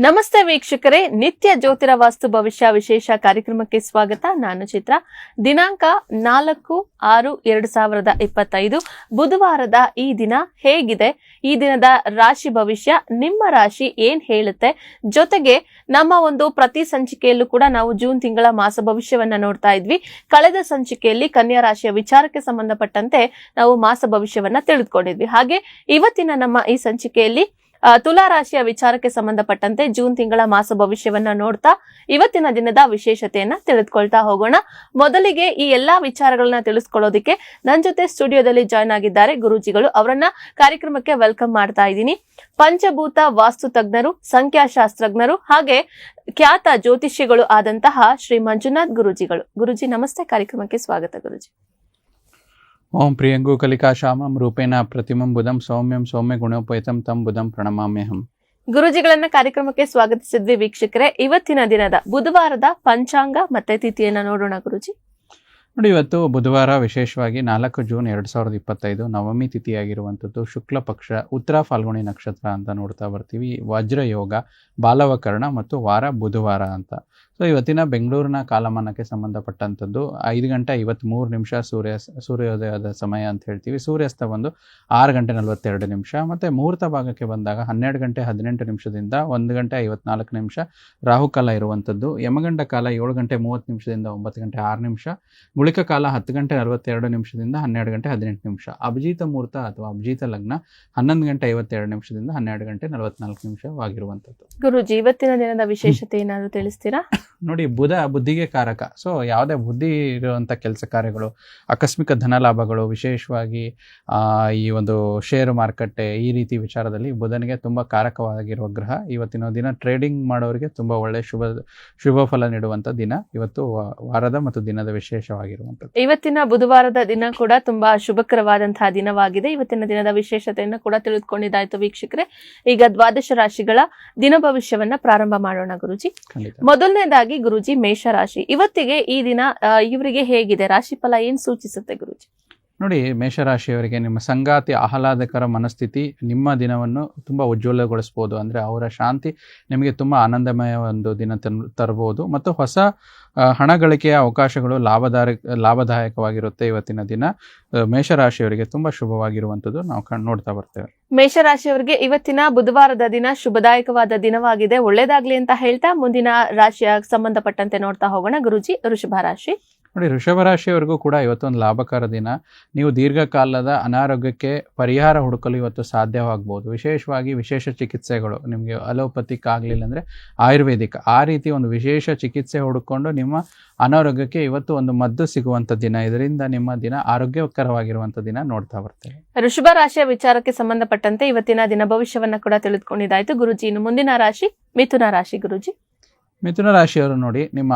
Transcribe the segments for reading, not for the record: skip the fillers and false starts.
ನಮಸ್ತೆ ವೀಕ್ಷಕರೇ, ನಿತ್ಯ ಜ್ಯೋತಿರ ವಾಸ್ತು ಭವಿಷ್ಯ ವಿಶೇಷ ಕಾರ್ಯಕ್ರಮಕ್ಕೆ ಸ್ವಾಗತ. ನಾನು ಚಿತ್ರ. ದಿನಾಂಕ 4/6/2025 ಬುಧವಾರದ ಈ ದಿನ ಹೇಗಿದೆ, ಈ ದಿನದ ರಾಶಿ ಭವಿಷ್ಯ, ನಿಮ್ಮ ರಾಶಿ ಏನ್ ಹೇಳುತ್ತೆ, ಜೊತೆಗೆ ನಮ್ಮ ಒಂದು ಪ್ರತಿ ಸಂಚಿಕೆಯಲ್ಲೂ ಕೂಡ ನಾವು ಜೂನ್ ತಿಂಗಳ ಮಾಸ ಭವಿಷ್ಯವನ್ನ ನೋಡ್ತಾ ಇದ್ವಿ. ಕಳೆದ ಸಂಚಿಕೆಯಲ್ಲಿ ಕನ್ಯಾ ರಾಶಿಯ ವಿಚಾರಕ್ಕೆ ಸಂಬಂಧಪಟ್ಟಂತೆ ನಾವು ಮಾಸ ಭವಿಷ್ಯವನ್ನ ತಿಳಿದುಕೊಂಡಿದ್ವಿ. ಹಾಗೆ ಇವತ್ತಿನ ನಮ್ಮ ಈ ಸಂಚಿಕೆಯಲ್ಲಿ ತುಲಾ ರಾಶಿಯ ವಿಚಾರಕ್ಕೆ ಸಂಬಂಧಪಟ್ಟಂತೆ ಜೂನ್ ತಿಂಗಳ ಮಾಸ ಭವಿಷ್ಯವನ್ನ ನೋಡ್ತಾ ಇವತ್ತಿನ ದಿನದ ವಿಶೇಷತೆಯನ್ನ ತಿಳಿದುಕೊಳ್ತಾ ಹೋಗೋಣ. ಮೊದಲಿಗೆ ಈ ಎಲ್ಲಾ ವಿಚಾರಗಳನ್ನ ತಿಳಿಸ್ಕೊಳ್ಳೋದಿಕ್ಕೆ ನನ್ನ ಜೊತೆ ಸ್ಟುಡಿಯೋದಲ್ಲಿ ಜಾಯ್ನ್ ಆಗಿದ್ದಾರೆ ಗುರೂಜಿಗಳು. ಅವರನ್ನ ಕಾರ್ಯಕ್ರಮಕ್ಕೆ ವೆಲ್ಕಮ್ ಮಾಡ್ತಾ ಇದ್ದೀನಿ. ಪಂಚಭೂತ ವಾಸ್ತು ತಜ್ಞರು, ಸಂಖ್ಯಾಶಾಸ್ತ್ರಜ್ಞರು, ಹಾಗೆ ಖ್ಯಾತ ಜ್ಯೋತಿಷ್ಯಗಳು ಆದಂತಹ ಶ್ರೀ ಮಂಜುನಾಥ್ ಗುರೂಜಿಗಳು. ಗುರೂಜಿ ನಮಸ್ತೆ, ಕಾರ್ಯಕ್ರಮಕ್ಕೆ ಸ್ವಾಗತ ಗುರೂಜಿ. ಓಂ ಪ್ರಿಯಂಗು ಕಲಿಕಾ ಶ್ಯಾಮಂ ರೂಪೇಣ ಪ್ರತಿಮಂ ಬುಧಂ ಸೌಮ್ಯಂ ಸೌಮ್ಯ ಗುಣೋಪೇತಂ ತಂ ಬುಧಂ ಪ್ರಣಮಾಮ್ಯಹಂ. ಗುರೂಜಿಗಳನ್ನ ಕಾರ್ಯಕ್ರಮಕ್ಕೆ ಸ್ವಾಗತಿಸಿದ್ವಿ. ವೀಕ್ಷಕರೇ, ಇವತ್ತಿನ ದಿನದ ಬುಧವಾರದ ಪಂಚಾಂಗ ಮತ್ತೆ ತಿಥಿಯನ್ನ ನೋಡೋಣ ಗುರೂಜಿ. ನೋಡಿ, ಇವತ್ತು ಬುಧವಾರ, ವಿಶೇಷವಾಗಿ 4 ಜೂನ್ 2025 ನವಮಿ ತಿಥಿಯಾಗಿರುವಂಥದ್ದು, ಶುಕ್ಲ ಪಕ್ಷ, ಉತ್ತರ ಫಾಲ್ಗುಣಿ ನಕ್ಷತ್ರ ಅಂತ ನೋಡ್ತಾ ಬರ್ತೀವಿ. ವಜ್ರ ಯೋಗ, ಬಾಲವಕರಣ ಮತ್ತು ವಾರ ಬುಧವಾರ ಅಂತ. ಸೊ ಇವತ್ತಿನ ಬೆಂಗಳೂರಿನ ಕಾಲಮಾನಕ್ಕೆ ಸಂಬಂಧಪಟ್ಟಂಥದ್ದು 5 ಗಂಟೆ 53 ನಿಮಿಷ ಸೂರ್ಯೋದಯದ ಸಮಯ ಅಂತ ಹೇಳ್ತೀವಿ. ಸೂರ್ಯಾಸ್ತ ಬಂದು 6 ಗಂಟೆ 42 ನಿಮಿಷ. ಮತ್ತು ಮುಹೂರ್ತ ಭಾಗಕ್ಕೆ ಬಂದಾಗ 12 ಗಂಟೆ 18 ನಿಮಿಷದಿಂದ 1 ಗಂಟೆ 54 ನಿಮಿಷ ರಾಹುಕಾಲ ಇರುವಂಥದ್ದು. ಯಮಗಂಡ ಕಾಲ 7 ಗಂಟೆ 30 ನಿಮಿಷದಿಂದ 9 ಗಂಟೆ 6 ನಿಮಿಷ. ಗುಳಿಕ ಕಾಲ 10 ಗಂಟೆ 42 ನಿಮಿಷದಿಂದ 12 ಗಂಟೆ 18 ನಿಮಿಷ. ಅಭಿಜಿತ ಮುಹೂರ್ತ ಅಥವಾ ಅಭಿಜಿತ ಲಗ್ನ 11 ಗಂಟೆ 52 ನಿಮಿಷದಿಂದ 12 ಗಂಟೆ 44 ನಿಮಿಷವಾಗಿರುವಂಥದ್ದು. ಗುರೂಜಿ, ಇವತ್ತಿನ ದಿನದ ವಿಶೇಷತೆ ಏನಾದ್ರು ತಿಳಿಸ್ತೀರಾ? ನೋಡಿ, ಬುಧ ಬುದ್ಧಿಗೆ ಕಾರಕ. ಸೊ ಯಾವುದೇ ಬುದ್ಧಿ ಇರುವಂಥ ಕೆಲಸ ಕಾರ್ಯಗಳು, ಆಕಸ್ಮಿಕ ಧನ ಲಾಭಗಳು, ವಿಶೇಷವಾಗಿ ಈ ಒಂದು ಶೇರು ಮಾರುಕಟ್ಟೆ, ಈ ರೀತಿ ವಿಚಾರದಲ್ಲಿ ಬುಧನಿಗೆ ತುಂಬ ಕಾರಕವಾಗಿರುವ ಗ್ರಹ. ಇವತ್ತಿನ ದಿನ ಟ್ರೇಡಿಂಗ್ ಮಾಡೋರಿಗೆ ತುಂಬ ಒಳ್ಳೆ ಶುಭ ಫಲ ನೀಡುವಂಥ ದಿನ ಇವತ್ತು, ವಾರದ ಮತ್ತು ದಿನದ ವಿಶೇಷವಾಗಿರುವಂಥದ್ದು. ಇವತ್ತಿನ ಬುಧವಾರದ ದಿನ ಕೂಡ ತುಂಬಾ ಶುಭಕರವಾದಂತಹ ದಿನವಾಗಿದೆ. ಇವತ್ತಿನ ದಿನದ ವಿಶೇಷತೆಯನ್ನು ಕೂಡ ತಿಳಿದುಕೊಂಡಿದ್ದಾಯ್ತು ವೀಕ್ಷಕರೇ. ಈಗ ದ್ವಾದಶ ರಾಶಿಗಳ ದಿನ ಭವಿಷ್ಯವನ್ನ ಪ್ರಾರಂಭ ಮಾಡೋಣ ಗುರೂಜಿ. ಮೊದಲನೇದಾಗಿ ಗುರೂಜಿ, ಮೇಷರಾಶಿ. ಇವತ್ತಿಗೆ ಈ ದಿನ ಇವರಿಗೆ ಹೇಗಿದೆ, ರಾಶಿ ಫಲ ಏನ್ ಸೂಚಿಸುತ್ತೆ ಗುರೂಜಿ? ನೋಡಿ, ಮೇಷರಾಶಿಯವರಿಗೆ ನಿಮ್ಮ ಸಂಗಾತಿ ಆಹ್ಲಾದಕರ ಮನಸ್ಥಿತಿ ನಿಮ್ಮ ದಿನವನ್ನು ತುಂಬ ಉಜ್ವಲಗೊಳಿಸ್ಬೋದು. ಅಂದರೆ ಅವರ ಶಾಂತಿ ನಿಮಗೆ ತುಂಬ ಆನಂದಮಯ ಒಂದು ದಿನ ತರಬಹುದು. ಮತ್ತು ಹೊಸ ಹಣ ಗಳಿಕೆಯ ಅವಕಾಶಗಳು ಲಾಭದಾಯಕವಾಗಿರುತ್ತೆ. ಇವತ್ತಿನ ದಿನ ಮೇಷರಾಶಿಯವರಿಗೆ ತುಂಬ ಶುಭವಾಗಿರುವಂಥದ್ದು ನಾವು ನೋಡ್ತಾ ಬರ್ತೇವೆ. ಮೇಷರಾಶಿಯವರಿಗೆ ಇವತ್ತಿನ ಬುಧವಾರದ ದಿನ ಶುಭದಾಯಕವಾದ ದಿನವಾಗಿದೆ. ಒಳ್ಳೇದಾಗ್ಲಿ ಅಂತ ಹೇಳ್ತಾ ಮುಂದಿನ ರಾಶಿಯ ಸಂಬಂಧಪಟ್ಟಂತೆ ನೋಡ್ತಾ ಹೋಗೋಣ ಗುರೂಜಿ. ವೃಷಭ ರಾಶಿ. ನೋಡಿ, ವೃಷಭ ರಾಶಿಯವರೆಗೂ ಕೂಡ ಇವತ್ತೊಂದು ಲಾಭಕರ ದಿನ. ನೀವು ದೀರ್ಘಕಾಲದ ಅನಾರೋಗ್ಯಕ್ಕೆ ಪರಿಹಾರ ಹುಡುಕಲು ಇವತ್ತು ಸಾಧ್ಯವಾಗ್ಬೋದು. ವಿಶೇಷವಾಗಿ ವಿಶೇಷ ಚಿಕಿತ್ಸೆಗಳು, ನಿಮಗೆ ಅಲೋಪತಿಕ್ ಆಗಲಿಲ್ಲ ಅಂದರೆ ಆಯುರ್ವೇದಿಕ್, ಆ ರೀತಿ ಒಂದು ವಿಶೇಷ ಚಿಕಿತ್ಸೆ ಹುಡುಕೊಂಡು ನಿಮ್ಮ ಅನಾರೋಗ್ಯಕ್ಕೆ ಇವತ್ತು ಒಂದು ಮದ್ದು ಸಿಗುವಂಥ ದಿನ. ಇದರಿಂದ ನಿಮ್ಮ ದಿನ ಆರೋಗ್ಯಕರವಾಗಿರುವಂಥ ದಿನ ನೋಡ್ತಾ ಬರ್ತೇವೆ. ವೃಷಭ ರಾಶಿಯ ವಿಚಾರಕ್ಕೆ ಸಂಬಂಧಪಟ್ಟಂತೆ ಇವತ್ತಿನ ದಿನ ಭವಿಷ್ಯವನ್ನ ಕೂಡ ತಿಳಿದುಕೊಂಡಿದ್ದಾಯ್ತು ಗುರೂಜಿ. ಇನ್ನು ಮುಂದಿನ ರಾಶಿ ಮಿಥುನ ರಾಶಿ ಗುರೂಜಿ. ಮಿಥುನ ರಾಶಿಯವರು ನೋಡಿ, ನಿಮ್ಮ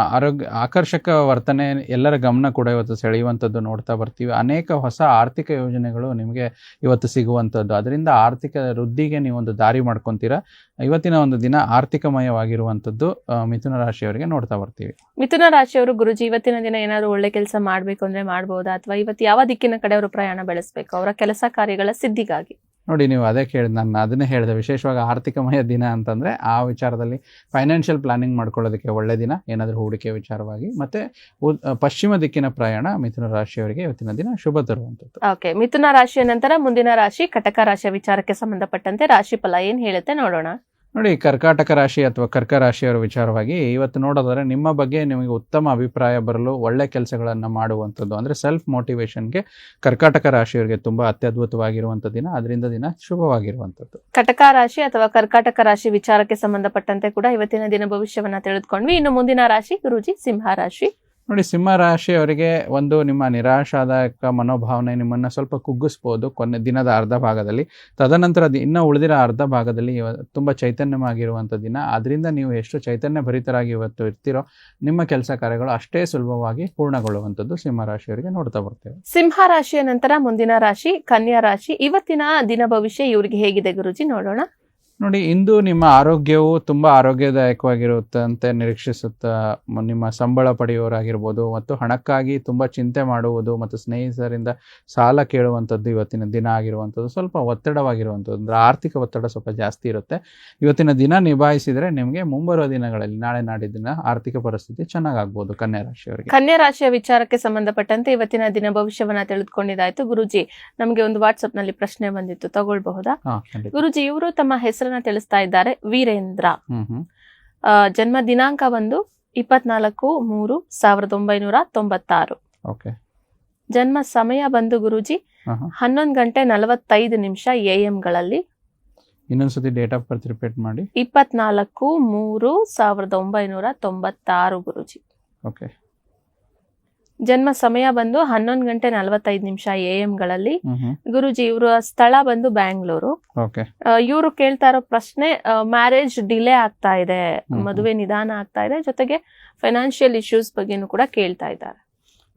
ಆಕರ್ಷಕ ವರ್ತನೆ, ಎಲ್ಲರ ಗಮನ ಕೂಡ ಇವತ್ತು ಸೆಳೆಯುವಂಥದ್ದು ನೋಡ್ತಾ ಬರ್ತೀವಿ. ಅನೇಕ ಹೊಸ ಆರ್ಥಿಕ ಯೋಜನೆಗಳು ನಿಮಗೆ ಇವತ್ತು ಸಿಗುವಂಥದ್ದು, ಅದರಿಂದ ಆರ್ಥಿಕ ವೃದ್ಧಿಗೆ ನೀವೊಂದು ದಾರಿ ಮಾಡ್ಕೊತೀರಾ. ಇವತ್ತಿನ ಒಂದು ದಿನ ಆರ್ಥಿಕಮಯವಾಗಿರುವಂಥದ್ದು ಮಿಥುನ ರಾಶಿಯವರಿಗೆ ನೋಡ್ತಾ ಬರ್ತೀವಿ. ಮಿಥುನ ರಾಶಿಯವರು ಗುರುಜಿ, ಇವತ್ತಿನ ದಿನ ಏನಾದ್ರು ಒಳ್ಳೆ ಕೆಲಸ ಮಾಡ್ಬೇಕು ಅಂದ್ರೆ ಮಾಡ್ಬೋದಾ, ಅಥವಾ ಇವತ್ತು ಯಾವ ದಿಕ್ಕಿನ ಕಡೆ ಅವರು ಪ್ರಯಾಣ ಬೆಳೆಸಬೇಕು ಅವರ ಕೆಲಸ ಕಾರ್ಯಗಳ ಸಿದ್ಧಿಗಾಗಿ? ನೋಡಿ, ನೀವು ಅದೇ ಕೇಳಿದ, ನಾನು ಅದನ್ನೇ ಹೇಳಿದೆ, ವಿಶೇಷವಾಗಿ ಆರ್ಥಿಕಮಯ ದಿನ ಅಂತಂದರೆ ಆ ವಿಚಾರದಲ್ಲಿ ಫೈನಾನ್ಷಿಯಲ್ ಪ್ಲಾನಿಂಗ್ ಮಾಡ್ಕೊಳ್ಳೋದಕ್ಕೆ ಒಳ್ಳೆ ದಿನ, ಏನಾದರೂ ಹೂಡಿಕೆ ವಿಚಾರವಾಗಿ. ಮತ್ತು ಪಶ್ಚಿಮ ದಿಕ್ಕಿನ ಪ್ರಯಾಣ ಮಿಥುನ ರಾಶಿಯವರಿಗೆ ಇವತ್ತಿನ ದಿನ ಶುಭ ತರುವಂಥದ್ದು. ಓಕೆ, ಮಿಥುನ ರಾಶಿಯ ನಂತರ ಮುಂದಿನ ರಾಶಿ ಕಟಕ ರಾಶಿಯ ವಿಚಾರಕ್ಕೆ ಸಂಬಂಧಪಟ್ಟಂತೆ ರಾಶಿ ಫಲ ಏನು ಹೇಳುತ್ತೆ ನೋಡೋಣ. ನೋಡಿ, ಕರ್ಕಾಟಕ ರಾಶಿ ಅಥವಾ ಕರ್ಕ ರಾಶಿಯವರ ವಿಚಾರವಾಗಿ ಇವತ್ತು ನೋಡೋದಾದ್ರೆ ನಿಮ್ಮ ಬಗ್ಗೆ ನಿಮಗೆ ಉತ್ತಮ ಅಭಿಪ್ರಾಯ ಬರಲು ಒಳ್ಳೆ ಕೆಲಸಗಳನ್ನು ಮಾಡುವಂಥದ್ದು, ಅಂದರೆ ಸೆಲ್ಫ್ ಮೋಟಿವೇಶನ್ಗೆ ಕರ್ಕಾಟಕ ರಾಶಿಯವರಿಗೆ ತುಂಬ ಅತ್ಯದ್ಭುತವಾಗಿರುವಂಥ ದಿನ, ಅದರಿಂದ ದಿನ ಶುಭವಾಗಿರುವಂಥದ್ದು. ಕಟಕ ರಾಶಿ ಅಥವಾ ಕರ್ಕಾಟಕ ರಾಶಿ ವಿಚಾರಕ್ಕೆ ಸಂಬಂಧಪಟ್ಟಂತೆ ಕೂಡ ಇವತ್ತಿನ ದಿನ ಭವಿಷ್ಯವನ್ನ ತಿಳಿದುಕೊಂಡ್ವಿ. ಇನ್ನು ಮುಂದಿನ ರಾಶಿ ಗುರೂಜಿ ಸಿಂಹ ರಾಶಿ. ನೋಡಿ, ಸಿಂಹ ರಾಶಿಯವರಿಗೆ ಒಂದು ನಿಮ್ಮ ನಿರಾಶಾದಾಯಕ ಮನೋಭಾವನೆ ನಿಮ್ಮನ್ನು ಸ್ವಲ್ಪ ಕುಗ್ಗಿಸ್ಬೋದು ದಿನದ ಅರ್ಧ ಭಾಗದಲ್ಲಿ. ತದನಂತರ ಇನ್ನು ಉಳಿದಿರೋ ಅರ್ಧ ಭಾಗದಲ್ಲಿ ತುಂಬ ಚೈತನ್ಯವಾಗಿರುವಂಥ ದಿನ. ಅದರಿಂದ ನೀವು ಎಷ್ಟು ಚೈತನ್ಯ ಭರಿತರಾಗಿ ಇವತ್ತು ಇರ್ತೀರೋ ನಿಮ್ಮ ಕೆಲಸ ಕಾರ್ಯಗಳು ಅಷ್ಟೇ ಸುಲಭವಾಗಿ ಪೂರ್ಣಗೊಳ್ಳುವಂಥದ್ದು ಸಿಂಹ ರಾಶಿಯವರಿಗೆ ನೋಡ್ತಾ ಬರ್ತೇವೆ. ಸಿಂಹ ರಾಶಿಯ ನಂತರ ಮುಂದಿನ ರಾಶಿ ಕನ್ಯಾ ರಾಶಿ. ಇವತ್ತಿನ ದಿನ ಭವಿಷ್ಯ ಇವರಿಗೆ ಹೇಗಿದೆ ಗುರುಜಿ ನೋಡೋಣ. ನೋಡಿ, ಇಂದು ನಿಮ್ಮ ಆರೋಗ್ಯವು ತುಂಬ ಆರೋಗ್ಯದಾಯಕವಾಗಿರುತ್ತಂತೆ ನಿರೀಕ್ಷಿಸುತ್ತಾ ನಿಮ್ಮ ಸಂಬಳ ಪಡೆಯುವವರಾಗಿರ್ಬೋದು ಮತ್ತು ಹಣಕ್ಕಾಗಿ ತುಂಬ ಚಿಂತೆ ಮಾಡುವುದು ಮತ್ತು ಸ್ನೇಹಿತರಿಂದ ಸಾಲ ಕೇಳುವಂಥದ್ದು ಇವತ್ತಿನ ದಿನ ಆಗಿರುವಂಥದ್ದು ಸ್ವಲ್ಪ ಒತ್ತಡವಾಗಿರುವಂಥದ್ದು, ಅಂದರೆ ಆರ್ಥಿಕ ಒತ್ತಡ ಸ್ವಲ್ಪ ಜಾಸ್ತಿ ಇರುತ್ತೆ. ಇವತ್ತಿನ ದಿನ ನಿಭಾಯಿಸಿದರೆ ನಿಮಗೆ ಮುಂಬರುವ ದಿನಗಳಲ್ಲಿ ನಾಳೆ ನಾಡಿದ್ದಿನ ಆರ್ಥಿಕ ಪರಿಸ್ಥಿತಿ ಚೆನ್ನಾಗಾಗ್ಬೋದು ಕನ್ಯಾ ರಾಶಿಯವರಿಗೆ. ಕನ್ಯಾ ರಾಶಿಯ ವಿಚಾರಕ್ಕೆ ಸಂಬಂಧಪಟ್ಟಂತೆ ಇವತ್ತಿನ ದಿನ ಭವಿಷ್ಯವನ್ನ ತಿಳಿದುಕೊಂಡಿದ್ದಾಯ್ತು. ಗುರುಜಿ, ನಮಗೆ ಒಂದು ವಾಟ್ಸ್ಆಪ್ ನಲ್ಲಿ ಪ್ರಶ್ನೆ ಬಂದಿತ್ತು, ತಗೊಳ್ಬಹುದಾ? ಗುರುಜಿ, ಇವರು ತಮ್ಮ ಹೆಸರನ್ನ ತಿಳಿಸ್ತಾ ಇದ್ದಾರೆ, ವೀರೇಂದ್ರ. ಜನ್ಮ ದಿನಾಂಕ ಬಂದು 24/3/1996. ಜನ್ಮ ಸಮಯ ಬಂದು ಗುರುಜಿ 11:45 AM ಗಳಲ್ಲಿ. ಇನ್ನೊಂದ್ಸತಿ ಡೇಟ್ ಆಫ್ ಬರ್ತ್ ರಿಪೀಟ್ ಮಾಡಿ. 24/3/1996 ಗುರುಜಿ. ಜನ್ಮ ಸಮಯ ಬಂದು 11:45 AM ಗಳಲ್ಲಿ. ಗುರುಜಿ, ಇವರ ಸ್ಥಳ ಬಂದು ಬ್ಯಾಂಗ್ಳೂರು. ಇವರು ಕೇಳ್ತಾ ಇರೋ ಪ್ರಶ್ನೆ, ಮ್ಯಾರೇಜ್ ಡಿಲೇ ಆಗ್ತಾ ಇದೆ, ಮದುವೆ ನಿಧಾನ ಆಗ್ತಾ ಇದೆ, ಜೊತೆಗೆ ಫೈನಾನ್ಷಿಯಲ್ ಇಶ್ಯೂಸ್ ಬಗ್ಗೆನೂ ಕೂಡ ಕೇಳ್ತಾ ಇದ್ದಾರೆ.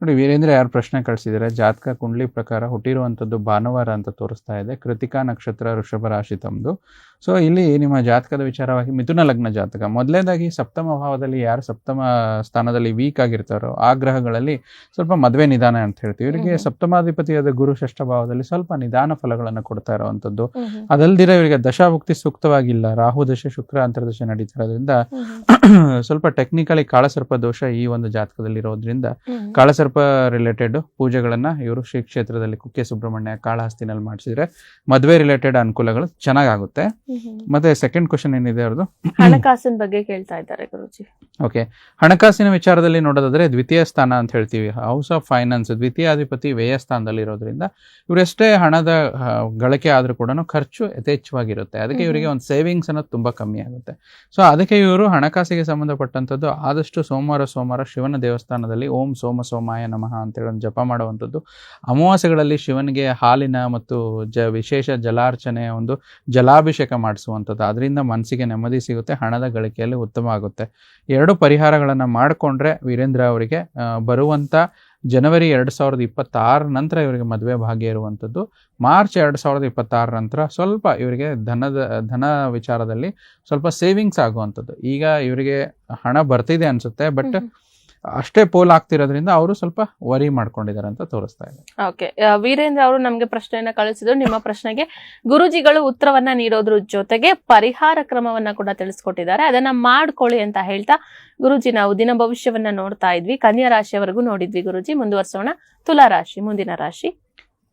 ನೋಡಿ, ವೀರೇಂದ್ರ ಯಾರು ಪ್ರಶ್ನೆ ಕಳಿಸಿದರೆ ಜಾತಕ ಕುಂಡ್ಲಿ ಪ್ರಕಾರ ಹುಟ್ಟಿರುವಂಥದ್ದು ಭಾನುವಾರ ಅಂತ ತೋರಿಸ್ತಾ ಇದೆ. ಕೃತಿಕಾ ನಕ್ಷತ್ರ, ವೃಷಭ ರಾಶಿ ತಮ್ಮದು. ಸೊ ಇಲ್ಲಿ ನಿಮ್ಮ ಜಾತಕದ ವಿಚಾರವಾಗಿ ಮಿಥುನ ಲಗ್ನ ಜಾತಕ. ಮೊದಲನೇದಾಗಿ ಸಪ್ತಮ ಭಾವದಲ್ಲಿ ಯಾರು ಸಪ್ತಮ ಸ್ಥಾನದಲ್ಲಿ ವೀಕ್ ಆಗಿರ್ತಾರೋ ಆ ಗ್ರಹಗಳಲ್ಲಿ ಸ್ವಲ್ಪ ಮದುವೆ ನಿಧಾನ ಅಂತ ಹೇಳ್ತೀವಿ. ಇವರಿಗೆ ಸಪ್ತಮಾಧಿಪತಿಯಾದ ಗುರು ಷಷ್ಠ ಭಾವದಲ್ಲಿ ಸ್ವಲ್ಪ ನಿಧಾನ ಫಲಗಳನ್ನು ಕೊಡ್ತಾ ಇರುವಂಥದ್ದು. ಅದಲ್ದಿರ ಇವರಿಗೆ ದಶಾಭುಕ್ತಿ ಸೂಕ್ತವಾಗಿಲ್ಲ, ರಾಹು ದಶೆ ಶುಕ್ರ ಅಂತರ್ದಶೆ ನಡೀತಾ ಇರೋದ್ರಿಂದ ಸ್ವಲ್ಪ ಟೆಕ್ನಿಕಲಿ ಕಾಳಸರ್ಪ ದೋಷ ಈ ಒಂದು ಜಾತಕದಲ್ಲಿ ಇರೋದ್ರಿಂದ ಕಾಳಸರ್ಪ ರಿಲೇಟೆಡ್ ಪೂಜೆಗಳನ್ನ ಇವರು ಶ್ರೀ ಕ್ಷೇತ್ರದಲ್ಲಿ ಕುಕ್ಕೆ ಸುಬ್ರಹ್ಮಣ್ಯ ಕಾಳಹಸ್ತಿನಲ್ಲಿ ಮಾಡಿಸಿದ್ರೆ ಮದುವೆ ರಿಲೇಟೆಡ್ ಅನುಕೂಲಗಳು ಚೆನ್ನಾಗುತ್ತೆ. ಮತ್ತೆ ಸೆಕೆಂಡ್ ಕ್ವಶನ್ ಏನಿದೆ ಅವ್ರದ್ದು, ಹಣಕಾಸಿನ ಬಗ್ಗೆ ಕೇಳ್ತಾ ಇದ್ದಾರೆ ಗುರುಜಿ. ಹಣಕಾಸಿನ ವಿಚಾರದಲ್ಲಿ ನೋಡೋದಾದ್ರೆ ದ್ವಿತೀಯ ಸ್ಥಾನ ಅಂತ ಹೇಳ್ತೀವಿ, ಹೌಸ್ ಆಫ್ ಫೈನಾನ್ಸ್, ದ್ವಿತೀಯಾಧಿಪತಿ ವ್ಯಯ ಸ್ಥಾನದಲ್ಲಿ ಇರೋದ್ರಿಂದ ಇವರೆಷ್ಟೇ ಹಣದ ಗಳಿಕೆ ಆದ್ರೂ ಕೂಡ ಖರ್ಚು ಯಥೇಚ್ಛವಾಗಿರುತ್ತೆ. ಅದಕ್ಕೆ ಇವರಿಗೆ ಒಂದು ಸೇವಿಂಗ್ಸ್ ಅನ್ನೋದು ತುಂಬಾ ಕಮ್ಮಿ ಆಗುತ್ತೆ. ಸೊ ಅದಕ್ಕೆ ಇವರು ಹಣಕಾಸಿಗೆ ಸಂಬಂಧಪಟ್ಟಂಥದ್ದು ಆದಷ್ಟು ಸೋಮವಾರ ಶಿವನ ದೇವಸ್ಥಾನದಲ್ಲಿ ಓಂ ಸೋಮ ಸೋಮಾಯ ನಮಃ ಅಂತೇಳಿ ಒಂದು ಜಪ ಮಾಡುವಂಥದ್ದು. ಅಮಾವಾಸ್ಯೆಗಳಲ್ಲಿ ಶಿವನಿಗೆ ಹಾಲಿನ ಮತ್ತು ವಿಶೇಷ ಜಲಾರ್ಚನೆ, ಒಂದು ಜಲಾಭಿಷೇಕ ಮಾಡಿಸುವಂಥದ್ದು. ಅದರಿಂದ ಮನಸ್ಸಿಗೆ ನೆಮ್ಮದಿ ಸಿಗುತ್ತೆ, ಹಣದ ಗಳಿಕೆಯಲ್ಲಿ ಉತ್ತಮ ಆಗುತ್ತೆ. ಎರಡು ಪರಿಹಾರಗಳನ್ನು ಮಾಡಿಕೊಂಡ್ರೆ ವೀರೇಂದ್ರ ಅವರಿಗೆ ಬರುವಂಥ ಜನವರಿ 2026 ನಂತರ ಇವರಿಗೆ ಮದುವೆ ಭಾಗ್ಯ ಇರುವಂಥದ್ದು. ಮಾರ್ಚ್ 2026 ನಂತರ ಸ್ವಲ್ಪ ಇವರಿಗೆ ಧನ ವಿಚಾರದಲ್ಲಿ ಸ್ವಲ್ಪ ಸೇವಿಂಗ್ಸ್ ಆಗುವಂಥದ್ದು. ಈಗ ಇವರಿಗೆ ಹಣ ಬರ್ತಿದೆ ಅನ್ಸುತ್ತೆ, ಬಟ್ ಅಷ್ಟೇ ಪೋಲ್ ಆಗ್ತಿರೋದ್ರಿಂದ ಅವರು ಸ್ವಲ್ಪ ವರಿ ಮಾಡ್ಕೊಂಡಿದ್ದಾರೆ ಅಂತ ತೋರಿಸ್ತಾ ಇದೆ. ಓಕೆ, ವೀರೇಂದ್ರ ಅವರು ನಮ್ಗೆ ಪ್ರಶ್ನೆಯನ್ನ ಕಳಿಸಿದ್ರು. ನಿಮ್ಮ ಪ್ರಶ್ನೆಗೆ ಗುರುಜಿಗಳು ಉತ್ತರವನ್ನ ನೀಡೋದ್ರ ಜೊತೆಗೆ ಪರಿಹಾರ ಕ್ರಮವನ್ನ ಕೂಡ ತಿಳಿಸ್ಕೊಟ್ಟಿದ್ದಾರೆ, ಅದನ್ನ ಮಾಡ್ಕೊಳ್ಳಿ ಅಂತ ಹೇಳ್ತಾ ಗುರುಜಿ, ನಾವು ದಿನ ಭವಿಷ್ಯವನ್ನ ನೋಡ್ತಾ ಇದ್ವಿ, ಕನ್ಯಾ ರಾಶಿಯವರೆಗೂ ನೋಡಿದ್ವಿ. ಗುರುಜಿ, ಮುಂದುವರ್ಸೋಣ. ತುಲಾ ರಾಶಿ, ಮುಂದಿನ ರಾಶಿ.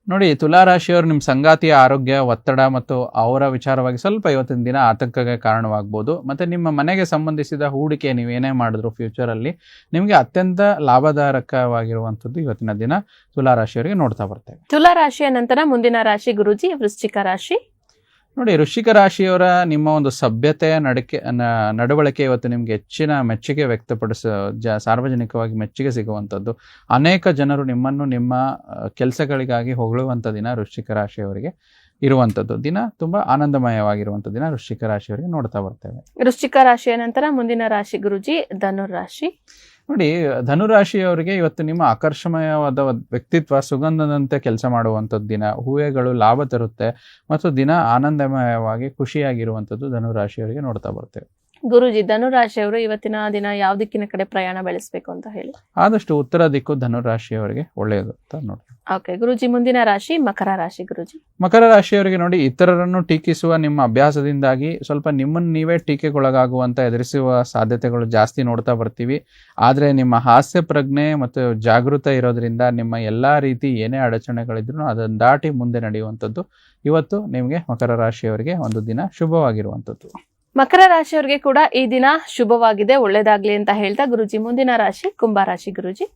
ನೋಡಿ, ತುಲಾ ರಾಶಿಯವರು ನಿಮ್ಮ ಸಂಗಾತಿಯ ಆರೋಗ್ಯ, ಒತ್ತಡ ಮತ್ತು ಅವರ ವಿಚಾರವಾಗಿ ಸ್ವಲ್ಪ ಇವತ್ತಿನ ದಿನ ಆತಂಕಕ್ಕೆ ಕಾರಣವಾಗ್ಬೋದು. ಮತ್ತು ನಿಮ್ಮ ಮನೆಗೆ ಸಂಬಂಧಿಸಿದ ಹೂಡಿಕೆ ನೀವೇನೇ ಮಾಡಿದ್ರು ಫ್ಯೂಚರಲ್ಲಿ ನಿಮಗೆ ಅತ್ಯಂತ ಲಾಭದಾಯಕವಾಗಿರುವಂಥದ್ದು ಇವತ್ತಿನ ದಿನ ತುಲಾ ರಾಶಿಯವರಿಗೆ ನೋಡ್ತಾ ಬರ್ತೇವೆ. ತುಲಾ ರಾಶಿಯ ನಂತರ ಮುಂದಿನ ರಾಶಿ ಗುರುಜಿ, ವೃಶ್ಚಿಕ ರಾಶಿ. ನೋಡಿ, ವೃಶ್ಚಿಕ ರಾಶಿಯವರ ನಿಮ್ಮ ಒಂದು ಸಭ್ಯತೆಯ ನಡವಳಿಕೆ ಇವತ್ತು ನಿಮ್ಗೆ ಹೆಚ್ಚಿನ ಮೆಚ್ಚುಗೆ ಸಾರ್ವಜನಿಕವಾಗಿ ಮೆಚ್ಚುಗೆ ಸಿಗುವಂಥದ್ದು. ಅನೇಕ ಜನರು ನಿಮ್ಮನ್ನು ನಿಮ್ಮ ಕೆಲಸಗಳಿಗಾಗಿ ಹೊಗಳುವಂಥ ದಿನ ವೃಶ್ಚಿಕ ರಾಶಿಯವರಿಗೆ ಇರುವಂಥದ್ದು. ದಿನ ತುಂಬಾ ಆನಂದಮಯವಾಗಿರುವಂಥ ದಿನ ವೃಶ್ಚಿಕ ರಾಶಿಯವರಿಗೆ ನೋಡ್ತಾ ಬರ್ತೇವೆ. ವೃಶ್ಚಿಕ ರಾಶಿಯ ನಂತರ ಮುಂದಿನ ರಾಶಿ ಗುರುಜಿ, ಧನುರಾಶಿ. ನೋಡಿ, ಧನುರಾಶಿಯವರಿಗೆ ಇವತ್ತು ನಿಮ್ಮ ಆಕರ್ಷಮಯವಾದ ವ್ಯಕ್ತಿತ್ವ ಸುಗಂಧದಂತೆ ಕೆಲಸ ಮಾಡುವಂಥದ್ದು ದಿನ. ಹೂವೆಗಳು ಲಾಭ ತರುತ್ತೆ ಮತ್ತು ದಿನ ಆನಂದಮಯವಾಗಿ ಖುಷಿಯಾಗಿರುವಂಥದ್ದು ಧನುರಾಶಿಯವರಿಗೆ ನೋಡ್ತಾ ಬರ್ತೇವೆ. ಗುರುಜಿ, ಧನುರಾಶಿಯವರು ಇವತ್ತಿನ ದಿನ ಯಾವ ದಿಕ್ಕಿನ ಕಡೆ ಪ್ರಯಾಣ ಬೆಳೆಸಬೇಕು ಅಂತ ಹೇಳಿ? ಆದಷ್ಟು ಉತ್ತರ ದಿಕ್ಕು ಧನುರಾಶಿಯವರಿಗೆ ಒಳ್ಳೆಯದು ಅಂತ ನೋಡಿ. ಓಕೆ ಗುರುಜಿ, ಮುಂದಿನ ರಾಶಿ ಮಕರ ರಾಶಿ. ಗುರುಜಿ, ಮಕರ ರಾಶಿಯವರಿಗೆ ನೋಡಿ, ಇತರರನ್ನು ಟೀಕಿಸುವ ನಿಮ್ಮ ಅಭ್ಯಾಸದಿಂದಾಗಿ ಸ್ವಲ್ಪ ನಿಮ್ಮನ್ನು ನೀವೇ ಟೀಕೆಗೊಳಗಾಗುವಂತ ಎದುರಿಸುವ ಸಾಧ್ಯತೆಗಳು ಜಾಸ್ತಿ ನೋಡ್ತಾ ಬರ್ತೀವಿ. ಆದ್ರೆ ನಿಮ್ಮ ಹಾಸ್ಯ ಪ್ರಜ್ಞೆ ಮತ್ತು ಜಾಗೃತ ಇರೋದ್ರಿಂದ ನಿಮ್ಮ ಎಲ್ಲಾ ರೀತಿ ಏನೇ ಅಡಚಣೆಗಳಿದ್ರು ಅದನ್ನು ದಾಟಿ ಮುಂದೆ ನಡೆಯುವಂಥದ್ದು ಇವತ್ತು ನಿಮಗೆ ಮಕರ ರಾಶಿಯವರಿಗೆ ಒಂದು ದಿನ ಶುಭವಾಗಿರುವಂಥದ್ದು. ಮಕರ ರಾಶಿಯವರಿಗೆ ಕೂಡ ಈ ದಿನ ಶುಭವಾಗಿದೆ, ಒಳ್ಳೇದಾಗ್ಲಿ ಅಂತ ಹೇಳ್ತಾ ಗುರುಜಿ, ಮುಂದಿನ ರಾಶಿ ಕುಂಭರಾಶಿ. ಗುರುಜಿ,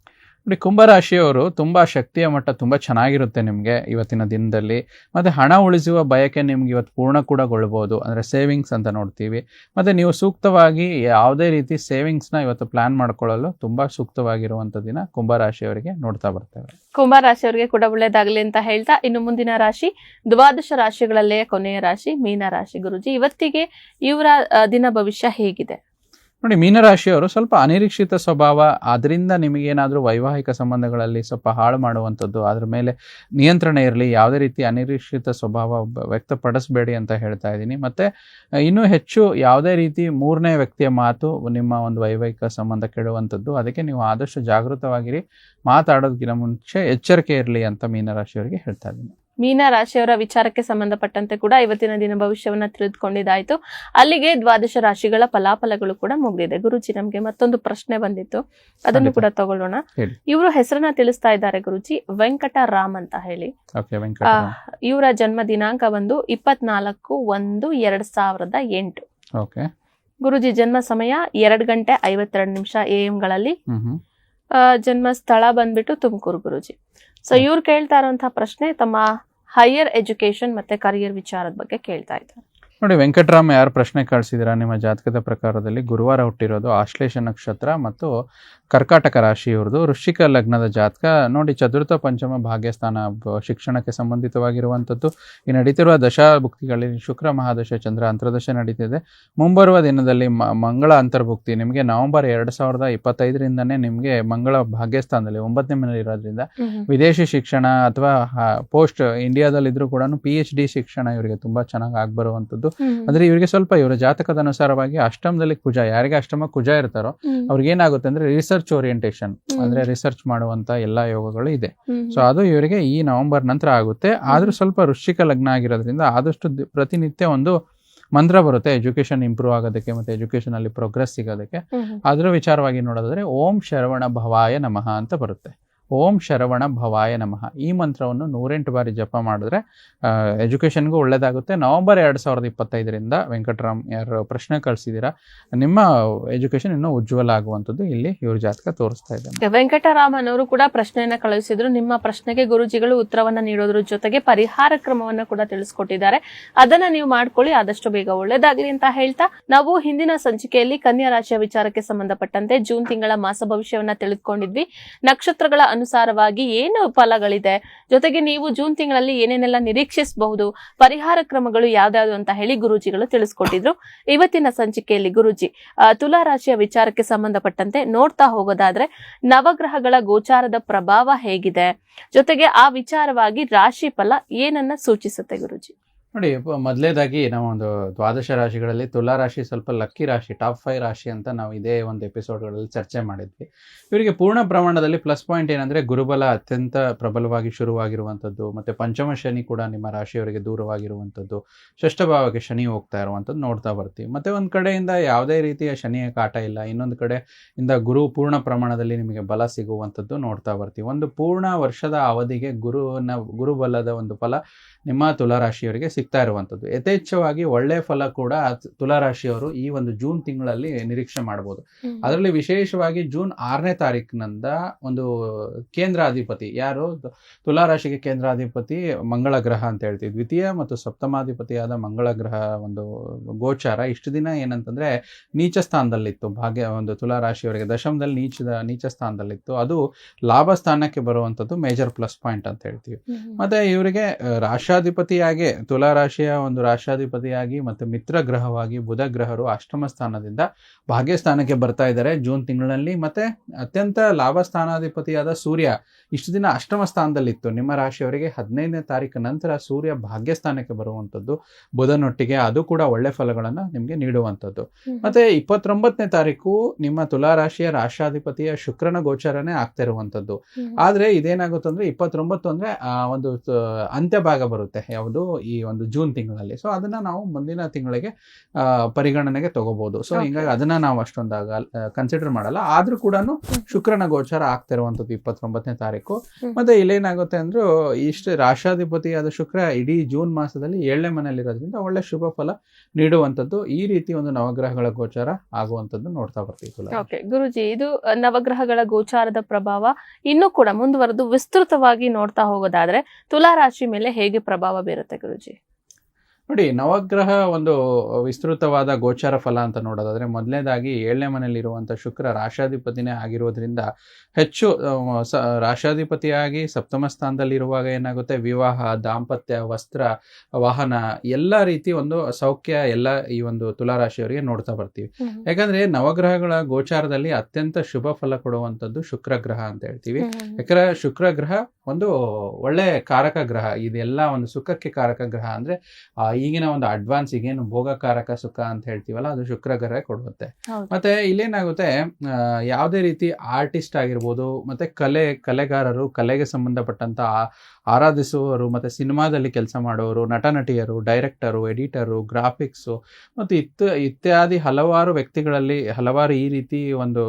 ನೋಡಿ, ಕುಂಭರಾಶಿಯವರು ತುಂಬಾ ಶಕ್ತಿಯ ಮಟ್ಟ ತುಂಬಾ ಚೆನ್ನಾಗಿರುತ್ತೆ ನಿಮಗೆ ಇವತ್ತಿನ ದಿನದಲ್ಲಿ. ಮತ್ತೆ ಹಣ ಉಳಿಸುವ ಬಯಕೆ ನಿಮ್ಗೆ ಇವತ್ತು ಪೂರ್ಣ ಕೂಡ ಗೊಳ್ಬಹುದು, ಅಂದ್ರೆ ಸೇವಿಂಗ್ಸ್ ಅಂತ ನೋಡ್ತೀವಿ. ಮತ್ತೆ ನೀವು ಸೂಕ್ತವಾಗಿ ಯಾವುದೇ ರೀತಿ ಸೇವಿಂಗ್ಸ್ನ ಇವತ್ತು ಪ್ಲಾನ್ ಮಾಡ್ಕೊಳ್ಳಲು ತುಂಬಾ ಸೂಕ್ತವಾಗಿರುವಂತ ದಿನ ಕುಂಭರಾಶಿಯವರಿಗೆ ನೋಡ್ತಾ ಬರ್ತೇವೆ. ಕುಂಭರಾಶಿಯವರಿಗೆ ಕೂಡ ಒಳ್ಳೇದಾಗ್ಲಿ ಅಂತ ಹೇಳ್ತಾ ಇನ್ನು ಮುಂದಿನ ರಾಶಿ ದ್ವಾದಶ ರಾಶಿಗಳಲ್ಲೇ ಕೊನೆಯ ರಾಶಿ ಮೀನ ರಾಶಿ. ಗುರುಜಿ, ಇವತ್ತಿಗೆ ಇವರ ದಿನ ಭವಿಷ್ಯ ಹೇಗಿದೆ? ನೋಡಿ, ಮೀನರಾಶಿಯವರು ಸ್ವಲ್ಪ ಅನಿರೀಕ್ಷಿತ ಸ್ವಭಾವ, ಅದರಿಂದ ನಿಮಗೇನಾದರೂ ವೈವಾಹಿಕ ಸಂಬಂಧಗಳಲ್ಲಿ ಸ್ವಲ್ಪ ಹಾಳು ಮಾಡುವಂಥದ್ದು, ಅದ್ರ ಮೇಲೆ ನಿಯಂತ್ರಣ ಇರಲಿ, ಯಾವುದೇ ರೀತಿ ಅನಿರೀಕ್ಷಿತ ಸ್ವಭಾವ ವ್ಯಕ್ತಪಡಿಸಬೇಡಿ ಅಂತ ಹೇಳ್ತಾ ಇದ್ದೀನಿ. ಮತ್ತು ಇನ್ನೂ ಹೆಚ್ಚು ಯಾವುದೇ ರೀತಿ ಮೂರನೇ ವ್ಯಕ್ತಿಯ ಮಾತು ನಿಮ್ಮ ಒಂದು ವೈವಾಹಿಕ ಸಂಬಂಧ ಕೆಡುವಂಥದ್ದು. ಅದಕ್ಕೆ ನೀವು ಆದಷ್ಟು ಜಾಗೃತವಾಗಿರಿ, ಮಾತಾಡೋದಕ್ಕಿಂತ ಮುಂಚೆ ಎಚ್ಚರಿಕೆ ಇರಲಿ ಅಂತ ಮೀನರಾಶಿಯವರಿಗೆ ಹೇಳ್ತಾ ಇದ್ದೀನಿ. ಮೀನ ರಾಶಿಯವರ ವಿಚಾರಕ್ಕೆ ಸಂಬಂಧಪಟ್ಟಂತೆ ಕೂಡ ಇವತ್ತಿನ ದಿನ ಭವಿಷ್ಯವನ್ನ ತಿಳಿದುಕೊಂಡಿದ್ದಾಯ್ತು. ಅಲ್ಲಿಗೆ ದ್ವಾದಶ ರಾಶಿಗಳ ಫಲಾಫಲಗಳು ಕೂಡ ಮುಗಿದಿದೆ. ಗುರುಜಿ, ನಮ್ಗೆ ಮತ್ತೊಂದು ಪ್ರಶ್ನೆ ಬಂದಿತ್ತು, ಅದನ್ನು ಕೂಡ ತಗೊಳ್ಳೋಣ. ಇವರು ಹೆಸರನ್ನ ತಿಳಿಸ್ತಾ ಇದ್ದಾರೆ ಗುರುಜಿ, ವೆಂಕಟರಾಮ್ ಅಂತ ಹೇಳಿ. ಇವರ ಜನ್ಮ ದಿನಾಂಕ ಬಂದು 24/1/2008. ಗುರುಜಿ, ಜನ್ಮ ಸಮಯ 2:52 AM ಗಳಲ್ಲಿ. ಜನ್ಮ ಸ್ಥಳ ಬಂದ್ಬಿಟ್ಟು ತುಮಕೂರು ಗುರುಜಿ. ಸೊ ಇವ್ರು ಕೇಳ್ತಾ ಇರುವಂತಹ ಪ್ರಶ್ನೆ ತಮ್ಮ ಹೈಯರ್ ಎಜುಕೇಶನ್ ಮತ್ತೆ ಕರಿಯರ್ ವಿಚಾರದ ಬಗ್ಗೆ ಕೇಳ್ತಾ ಇದ್ದಾರೆ. ನೋಡಿ, ವೆಂಕಟರಾಮ್ ಯಾರು ಪ್ರಶ್ನೆ ಕಳಿಸಿದಿರಾ, ನಿಮ್ಮ ಜಾತಕದ ಪ್ರಕಾರದಲ್ಲಿ ಗುರುವಾರ ಹುಟ್ಟಿರೋದು, ಆಶ್ಲೇಷ ನಕ್ಷತ್ರ ಮತ್ತು ಕರ್ಕಾಟಕ ರಾಶಿ ಇವ್ರದ್ದು, ವೃಶ್ಚಿಕ ಲಗ್ನದ ಜಾತಕ. ನೋಡಿ, ಚತುರ್ಥ ಪಂಚಮ ಭಾಗ್ಯಸ್ಥಾನ ಶಿಕ್ಷಣಕ್ಕೆ ಸಂಬಂಧಿತವಾಗಿರುವಂಥದ್ದು. ಈ ನಡೀತಿರುವ ದಶಾಭುಕ್ತಿಗಳಲ್ಲಿ ಶುಕ್ರ ಮಹಾದಶ, ಚಂದ್ರ ಅಂತರ್ದಶ ನಡೀತಿದೆ. ಮುಂಬರುವ ದಿನದಲ್ಲಿ ಮಂಗಳ ಅಂತರ್ಭುಕ್ತಿ ನಿಮಗೆ ನವೆಂಬರ್ 2025ರಿಂದನೇ ನಿಮಗೆ ಮಂಗಳ ಭಾಗ್ಯಸ್ಥಾನದಲ್ಲಿ 9ನೇ ಮನೇಲಿ ಇರೋದ್ರಿಂದ ವಿದೇಶಿ ಶಿಕ್ಷಣ ಅಥವಾ ಪೋಸ್ಟ್ ಇಂಡಿಯಾದಲ್ಲಿದ್ರೂ ಕೂಡ PhD ಶಿಕ್ಷಣ ಇವರಿಗೆ ತುಂಬಾ ಚೆನ್ನಾಗಿ ಆಗ್ಬರುವಂಥದ್ದು. ಅಂದ್ರೆ ಇವರಿಗೆ ಸ್ವಲ್ಪ ಇವರ ಜಾತಕದ ಅನುಸಾರವಾಗಿ ಅಷ್ಟಮದಲ್ಲಿ ಕುಜ, ಯಾರಿಗೆ ಅಷ್ಟಮ ಕುಜ ಇರ್ತಾರೋ ಅವ್ರಿಗೆ ಏನಾಗುತ್ತೆ ಅಂದ್ರೆ ರಿಸರ್ಚ್ ಓರಿಯೆಂಟೇಷನ್, ಅಂದ್ರೆ ರಿಸರ್ಚ್ ಮಾಡುವಂತ ಎಲ್ಲಾ ಯೋಗಗಳು ಇದೆ. ಸೊ ಅದು ಇವರಿಗೆ ಈ ನವೆಂಬರ್ ನಂತರ ಆಗುತ್ತೆ. ಆದ್ರೂ ಸ್ವಲ್ಪ ವೃಶ್ಚಿಕ ಲಗ್ನ ಆಗಿರೋದ್ರಿಂದ ಆದಷ್ಟು ಪ್ರತಿನಿತ್ಯ ಒಂದು ಮಂತ್ರ ಬರುತ್ತೆ ಎಜುಕೇಶನ್ ಇಂಪ್ರೂವ್ ಆಗೋದಕ್ಕೆ ಮತ್ತೆ ಎಜುಕೇಶನ್ ಅಲ್ಲಿ ಪ್ರೋಗ್ರೆಸ್ ಸಿಗೋದಕ್ಕೆ. ಅದ್ರ ವಿಚಾರವಾಗಿ ನೋಡೋದಾದ್ರೆ ಓಂ ಶರವಣ ಭವಾಯ ನಮಃ ಅಂತ ಬರುತ್ತೆ. ಓಂ ಶರವಣ ಭವಾಯ ನಮಃ ಈ ಮಂತ್ರವನ್ನು 108 ಬಾರಿ ಜಪ ಮಾಡಿದ್ರೆ ಎಜುಕೇಷನ್ಗೂ ಒಳ್ಳೇದಾಗುತ್ತೆ. ನವೆಂಬರ್ 2025ರಿಂದ ವೆಂಕಟರಾಮ್ ಯಾರು ಪ್ರಶ್ನೆ ಕಳಿಸಿದ್ದೀರಾ, ನಿಮ್ಮ ಎಜುಕೇಶನ್ ಇನ್ನೂ ಉಜ್ವಲ ಆಗುವಂಥದ್ದು ಇಲ್ಲಿ ಇವ್ರ ಜಾತಕ ತೋರಿಸ್ತಾ ಇದ್ದಾರೆ. ವೆಂಕಟರಾಮನ್ ಅವರು ಕೂಡ ಪ್ರಶ್ನೆಯನ್ನ ಕಳುಹಿಸಿದ್ರು. ನಿಮ್ಮ ಪ್ರಶ್ನೆಗೆ ಗುರುಜಿಗಳು ಉತ್ತರವನ್ನ ನೀಡೋದ್ರ ಜೊತೆಗೆ ಪರಿಹಾರ ಕ್ರಮವನ್ನ ಕೂಡ ತಿಳಿಸ್ಕೊಟ್ಟಿದ್ದಾರೆ. ಅದನ್ನ ನೀವು ಮಾಡ್ಕೊಳ್ಳಿ, ಆದಷ್ಟು ಬೇಗ ಒಳ್ಳೇದಾಗ್ಲಿ ಅಂತ ಹೇಳ್ತಾ, ನಾವು ಹಿಂದಿನ ಸಂಚಿಕೆಯಲ್ಲಿ ಕನ್ಯಾ ರಾಶಿಯ ವಿಚಾರಕ್ಕೆ ಸಂಬಂಧಪಟ್ಟಂತೆ ಜೂನ್ ತಿಂಗಳ ಮಾಸ ಭವಿಷ್ಯವನ್ನ ತಿಳಿದುಕೊಂಡಿದ್ವಿ. ನಕ್ಷತ್ರಗಳ ಅನುಸಾರವಾಗಿ ಏನು ಫಲಗಳಿದೆ, ಜೊತೆಗೆ ನೀವು ಜೂನ್ ತಿಂಗಳಲ್ಲಿ ಏನೇನೆಲ್ಲ ನಿರೀಕ್ಷಿಸಬಹುದು, ಪರಿಹಾರ ಕ್ರಮಗಳು ಯಾವ್ದಾವ್ದು ಅಂತ ಹೇಳಿ ಗುರೂಜಿಗಳು ತಿಳಿಸ್ಕೊಟ್ಟಿದ್ರು. ಇವತ್ತಿನ ಸಂಚಿಕೆಯಲ್ಲಿ ಗುರೂಜಿ ತುಲಾ ರಾಶಿಯ ವಿಚಾರಕ್ಕೆ ಸಂಬಂಧಪಟ್ಟಂತೆ ನೋಡ್ತಾ ಹೋಗೋದಾದ್ರೆ ನವಗ್ರಹಗಳ ಗೋಚಾರದ ಪ್ರಭಾವ ಹೇಗಿದೆ, ಜೊತೆಗೆ ಆ ವಿಚಾರವಾಗಿ ರಾಶಿ ಫಲ ಏನನ್ನ ಸೂಚಿಸುತ್ತೆ ಗುರೂಜಿ? ನೋಡಿ, ಮೊದಲೇದಾಗಿ ನಾವು ಒಂದು ದ್ವಾದಶ ರಾಶಿಗಳಲ್ಲಿ ತುಲಾ ರಾಶಿ ಸ್ವಲ್ಪ ಲಕ್ಕಿ ರಾಶಿ, ಟಾಪ್ 5 ರಾಶಿ ಅಂತ ನಾವು ಇದೇ ಒಂದು ಎಪಿಸೋಡ್ಗಳಲ್ಲಿ ಚರ್ಚೆ ಮಾಡಿದ್ವಿ. ಇವರಿಗೆ ಪೂರ್ಣ ಪ್ರಮಾಣದಲ್ಲಿ ಪ್ಲಸ್ ಪಾಯಿಂಟ್ ಏನಂದ್ರೆ ಗುರುಬಲ ಅತ್ಯಂತ ಪ್ರಬಲವಾಗಿ ಶುರುವಾಗಿರುವಂಥದ್ದು, ಮತ್ತೆ ಪಂಚಮ ಶನಿ ಕೂಡ ನಿಮ್ಮ ರಾಶಿಯವರಿಗೆ ದೂರವಾಗಿರುವಂಥದ್ದು, ಷಷ್ಠ ಭಾವಕ್ಕೆ ಶನಿ ಹೋಗ್ತಾ ಇರುವಂಥದ್ದು ನೋಡ್ತಾ ಬರ್ತೀವಿ. ಮತ್ತೆ ಒಂದು ಕಡೆಯಿಂದ ಯಾವುದೇ ರೀತಿಯ ಶನಿಯ ಕಾಟ ಇಲ್ಲ, ಇನ್ನೊಂದು ಕಡೆಯಿಂದ ಗುರು ಪೂರ್ಣ ಪ್ರಮಾಣದಲ್ಲಿ ನಿಮಗೆ ಬಲ ಸಿಗುವಂಥದ್ದು ನೋಡ್ತಾ ಬರ್ತೀವಿ. ಒಂದು ಪೂರ್ಣ ವರ್ಷದ ಅವಧಿಗೆ ಗುರುಬಲದ ಒಂದು ಫಲ ನಿಮ್ಮ ತುಲಾ ರಾಶಿಯವರಿಗೆ ಸಿಗ್ತಾ ಇರುವಂಥದ್ದು. ಯಥೇಚ್ಛವಾಗಿ ಒಳ್ಳೆ ಫಲ ಕೂಡ ತುಲಾ ರಾಶಿಯವರು ಈ ಒಂದು ಜೂನ್ ತಿಂಗಳಲ್ಲಿ ನಿರೀಕ್ಷೆ ಮಾಡಬಹುದು. ಅದರಲ್ಲಿ ವಿಶೇಷವಾಗಿ ಜೂನ್ 6ನೇ ತಾರೀಕಿನಿಂದ ಒಂದು ಕೇಂದ್ರಾಧಿಪತಿ, ಯಾರು ತುಲಾ ರಾಶಿಗೆ ಕೇಂದ್ರಾಧಿಪತಿ ಮಂಗಳ ಗ್ರಹ ಅಂತ ಹೇಳ್ತೀವಿ, ದ್ವಿತೀಯ ಮತ್ತು ಸಪ್ತಮಾಧಿಪತಿಯಾದ ಮಂಗಳ ಗ್ರಹ ಒಂದು ಗೋಚಾರ ಇಷ್ಟು ದಿನ ಏನಂತಂದ್ರೆ ನೀಚ ಸ್ಥಾನದಲ್ಲಿತ್ತು. ಒಂದು ತುಲಾ ರಾಶಿಯವರಿಗೆ ದಶಮದಲ್ಲಿ ನೀಚ ಸ್ಥಾನದಲ್ಲಿತ್ತು. ಅದು ಲಾಭ ಸ್ಥಾನಕ್ಕೆ ಬರುವಂಥದ್ದು ಮೇಜರ್ ಪ್ಲಸ್ ಪಾಯಿಂಟ್ ಅಂತ ಹೇಳ್ತೀವಿ. ಮತ್ತೆ ಇವರಿಗೆ ರಾಶಾಧಿಪತಿಯಾಗಿ ತುಲಾ ರಾಶಿಯ ಒಂದು ರಾಶಾಧಿಪತಿಯಾಗಿ ಮತ್ತೆ ಮಿತ್ರ ಗ್ರಹವಾಗಿ ಬುಧ ಗ್ರಹರು ಅಷ್ಟಮ ಸ್ಥಾನದಿಂದ ಭಾಗ್ಯ ಸ್ಥಾನಕ್ಕೆ ಬರ್ತಾ ಇದ್ದಾರೆ ಜೂನ್ ತಿಂಗಳಲ್ಲಿ. ಮತ್ತೆ ಅತ್ಯಂತ ಲಾಭ ಸ್ಥಾನಾಧಿಪತಿಯಾದ ಸೂರ್ಯ ಇಷ್ಟು ದಿನ ಅಷ್ಟಮ ಸ್ಥಾನದಲ್ಲಿತ್ತು ನಿಮ್ಮ ರಾಶಿಯವರಿಗೆ. 15ನೇ ತಾರೀಕು ನಂತರ ಸೂರ್ಯ ಭಾಗ್ಯ ಸ್ಥಾನಕ್ಕೆ ಬರುವಂಥದ್ದು ಬುಧನೊಟ್ಟಿಗೆ, ಅದು ಕೂಡ ಒಳ್ಳೆ ಫಲಗಳನ್ನ ನಿಮ್ಗೆ ನೀಡುವಂಥದ್ದು. ಮತ್ತೆ 29ನೇ ತಾರೀಕು ನಿಮ್ಮ ತುಲಾ ರಾಶಿಯ ರಾಶಾಧಿಪತಿಯ ಶುಕ್ರನ ಗೋಚರನೇ ಆಗ್ತಾ ಇರುವಂಥದ್ದು. ಆದ್ರೆ ಇದೇನಾಗುತ್ತೆ ಅಂದ್ರೆ 29 ಅಂದ್ರೆ ಒಂದು ಅಂತ್ಯ ಭಾಗ ಬರುತ್ತೆ ಯಾವುದು ಈ ಒಂದು ಜೂನ್ ತಿಂಗಳಲ್ಲಿ. ಸೊ ಅದನ್ನ ನಾವು ಮುಂದಿನ ತಿಂಗಳಿಗೆ ಪರಿಗಣನೆಗೆ ತಗೋಬಹುದು. ಸೊ ಹಿಂಗಾಗಿ ಅದನ್ನ ನಾವು ಅಷ್ಟೊಂದಾಗ ಕನ್ಸಿಡರ್ ಮಾಡಲ್ಲ. ಆದ್ರೂ ಕೂಡ ಶುಕ್ರನ ಗೋಚಾರ ಆಗ್ತಾ ಇರುವಂತದ್ದು 29ನೇ ತಾರೀಕು. ಮತ್ತೆ ಇಲ್ಲೇನಾಗುತ್ತೆ ಅಂದ್ರೆ ಇಷ್ಟು ರಾಶಾಧಿಪತಿಯಾದ ಶುಕ್ರ ಇಡೀ ಜೂನ್ ಮಾಸದಲ್ಲಿ 7ನೇ ಮನೆಯಲ್ಲಿ ಇರೋದ್ರಿಂದ ಒಳ್ಳೆ ಶುಭ ಫಲ ನೀಡುವಂತದ್ದು. ಈ ರೀತಿ ಒಂದು ನವಗ್ರಹಗಳ ಗೋಚಾರ ಆಗುವಂತದ್ದು ನೋಡ್ತಾ ಬರ್ತೀವಿ. ಓಕೆ ಗುರುಜಿ, ಇದು ನವಗ್ರಹಗಳ ಗೋಚಾರದ ಪ್ರಭಾವ ಇನ್ನೂ ಕೂಡ ಮುಂದುವರೆದು ವಿಸ್ತೃತವಾಗಿ ನೋಡ್ತಾ ಹೋಗೋದಾದ್ರೆ ತುಲಾ ರಾಶಿ ಮೇಲೆ ಹೇಗೆ ಪ್ರಭಾವ ಬೀರುತ್ತೆ ಗುರುಜಿ? ನೋಡಿ, ನವಗ್ರಹ ಒಂದು ವಿಸ್ತೃತವಾದ ಗೋಚಾರ ಫಲ ಅಂತ ನೋಡೋದಾದ್ರೆ, ಮೊದಲನೇದಾಗಿ 7ನೇ ಮನೆಯಲ್ಲಿರುವಂಥ ಶುಕ್ರ ರಾಶಾಧಿಪತಿನೇ ಆಗಿರೋದ್ರಿಂದ ಹೆಚ್ಚು ರಾಶಾಧಿಪತಿಯಾಗಿ ಸಪ್ತಮ ಸ್ಥಾನದಲ್ಲಿರುವಾಗ ಏನಾಗುತ್ತೆ, ವಿವಾಹ, ದಾಂಪತ್ಯ, ವಸ್ತ್ರ, ವಾಹನ ಎಲ್ಲ ರೀತಿ ಒಂದು ಸೌಖ್ಯ ಎಲ್ಲ ಈ ಒಂದು ತುಲಾರಾಶಿಯವರಿಗೆ ನೋಡ್ತಾ ಬರ್ತೀವಿ. ಯಾಕಂದ್ರೆ ನವಗ್ರಹಗಳ ಗೋಚಾರದಲ್ಲಿ ಅತ್ಯಂತ ಶುಭ ಫಲ ಕೊಡುವಂಥದ್ದು ಶುಕ್ರ ಗ್ರಹ ಅಂತ ಹೇಳ್ತೀವಿ. ಯಾಕಂದ್ರೆ ಶುಕ್ರ ಗ್ರಹ ಒಂದು ಒಳ್ಳೆ ಕಾರಕ ಗ್ರಹ, ಇದೆಲ್ಲ ಒಂದು ಸುಖಕ್ಕೆ ಕಾರಕ ಗ್ರಹ. ಅಂದ್ರೆ ಈಗಿನ ಒಂದು ಅಡ್ವಾನ್ಸ್ ಈಗೇನು ಭೋಗಕಾರಕ ಸುಖ ಅಂತ ಹೇಳ್ತೀವಲ್ಲ, ಅದು ಶುಕ್ರ ಗ್ರಹ ಕೊಡುತ್ತೆ. ಮತ್ತೆ ಇಲ್ಲೇನಾಗುತ್ತೆ, ಯಾವುದೇ ರೀತಿ ಆರ್ಟಿಸ್ಟ್ ಆಗಿರ್ಬೋದು, ಮತ್ತೆ ಕಲೆಗಾರರು, ಕಲೆಗೆ ಸಂಬಂಧಪಟ್ಟಂತ ಆರಾಧಿಸುವವರು, ಮತ್ತೆ ಸಿನಿಮಾದಲ್ಲಿ ಕೆಲಸ ಮಾಡೋರು, ನಟ ನಟಿಯರು, ಡೈರೆಕ್ಟರು, ಎಡಿಟರು, ಗ್ರಾಫಿಕ್ಸು ಮತ್ತು ಇತ್ಯಾದಿ ಹಲವಾರು ವ್ಯಕ್ತಿಗಳಲ್ಲಿ, ಹಲವಾರು ಈ ರೀತಿ ಒಂದು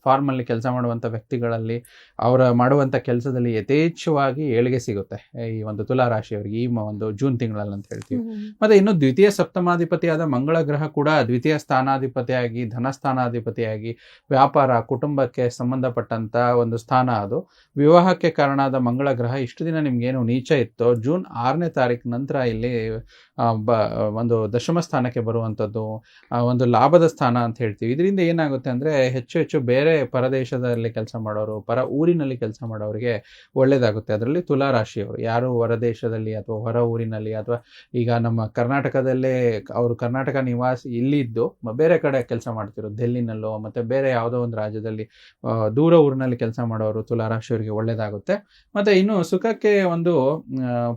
ಫಾರ್ಮಲ್ಲಿ ಕೆಲಸ ಮಾಡುವಂಥ ವ್ಯಕ್ತಿಗಳಲ್ಲಿ ಅವರ ಮಾಡುವಂಥ ಕೆಲಸದಲ್ಲಿ ಯಥೇಚ್ಛವಾಗಿ ಏಳಿಗೆ ಸಿಗುತ್ತೆ ಈ ಒಂದು ತುಲಾರಾಶಿಯವರಿಗೆ ಈ ಒಂದು ಜೂನ್ ತಿಂಗಳಲ್ಲಿ ಅಂತ ಹೇಳ್ತೀವಿ. ಮತ್ತೆ ಇನ್ನು ದ್ವಿತೀಯ ಸಪ್ತಮಾಧಿಪತಿಯಾದ ಮಂಗಳ ಗ್ರಹ ಕೂಡ ದ್ವಿತೀಯ ಸ್ಥಾನಾಧಿಪತಿಯಾಗಿ, ಧನಸ್ಥಾನಾಧಿಪತಿಯಾಗಿ, ವ್ಯಾಪಾರ, ಕುಟುಂಬಕ್ಕೆ ಸಂಬಂಧಪಟ್ಟಂತ ಒಂದು ಸ್ಥಾನ ಅದು. ವಿವಾಹಕ್ಕೆ ಕಾರಣವಾದ ಮಂಗಳ ಗ್ರಹ ಇಷ್ಟು ದಿನ ನಿಮ್ಗೇನು ನೀಚ ಇತ್ತೋ, ಜೂನ್ 6ನೇ ತಾರೀಕು ನಂತರ ಇಲ್ಲಿ ಒಂದು ದಶಮ ಸ್ಥಾನಕ್ಕೆ ಬರುವಂಥದ್ದು, ಒಂದು ಲಾಭದ ಸ್ಥಾನ ಅಂತ ಹೇಳ್ತೀವಿ. ಇದರಿಂದ ಏನಾಗುತ್ತೆ ಅಂದರೆ, ಹೆಚ್ಚು ಬೇರೆ ಪರದೇಶದಲ್ಲಿ ಕೆಲಸ ಮಾಡೋರು, ಪರ ಊರಿನಲ್ಲಿ ಕೆಲಸ ಮಾಡೋರಿಗೆ ಒಳ್ಳೆಯದಾಗುತ್ತೆ. ಅದರಲ್ಲಿ ತುಲಾರಾಶಿಯವರು ಯಾರು ಹೊರದೇಶದಲ್ಲಿ ಅಥವಾ ಹೊರ ಊರಿನಲ್ಲಿ, ಅಥವಾ ಈಗ ನಮ್ಮ ಕರ್ನಾಟಕದಲ್ಲೇ ಅವರು ಕರ್ನಾಟಕ ನಿವಾಸಿ ಇಲ್ಲಿದ್ದು ಬೇರೆ ಕಡೆ ಕೆಲಸ ಮಾಡ್ತಿರೋ ಡೆಲ್ಲಿನಲ್ಲೋ ಮತ್ತು ಬೇರೆ ಯಾವುದೋ ಒಂದು ರಾಜ್ಯದಲ್ಲಿ ದೂರ ಊರಿನಲ್ಲಿ ಕೆಲಸ ಮಾಡೋರು ತುಲಾರಾಶಿಯವರಿಗೆ ಒಳ್ಳೆಯದಾಗುತ್ತೆ. ಮತ್ತು ಇನ್ನು ಸುಖಕ್ಕೆ ಒಂದು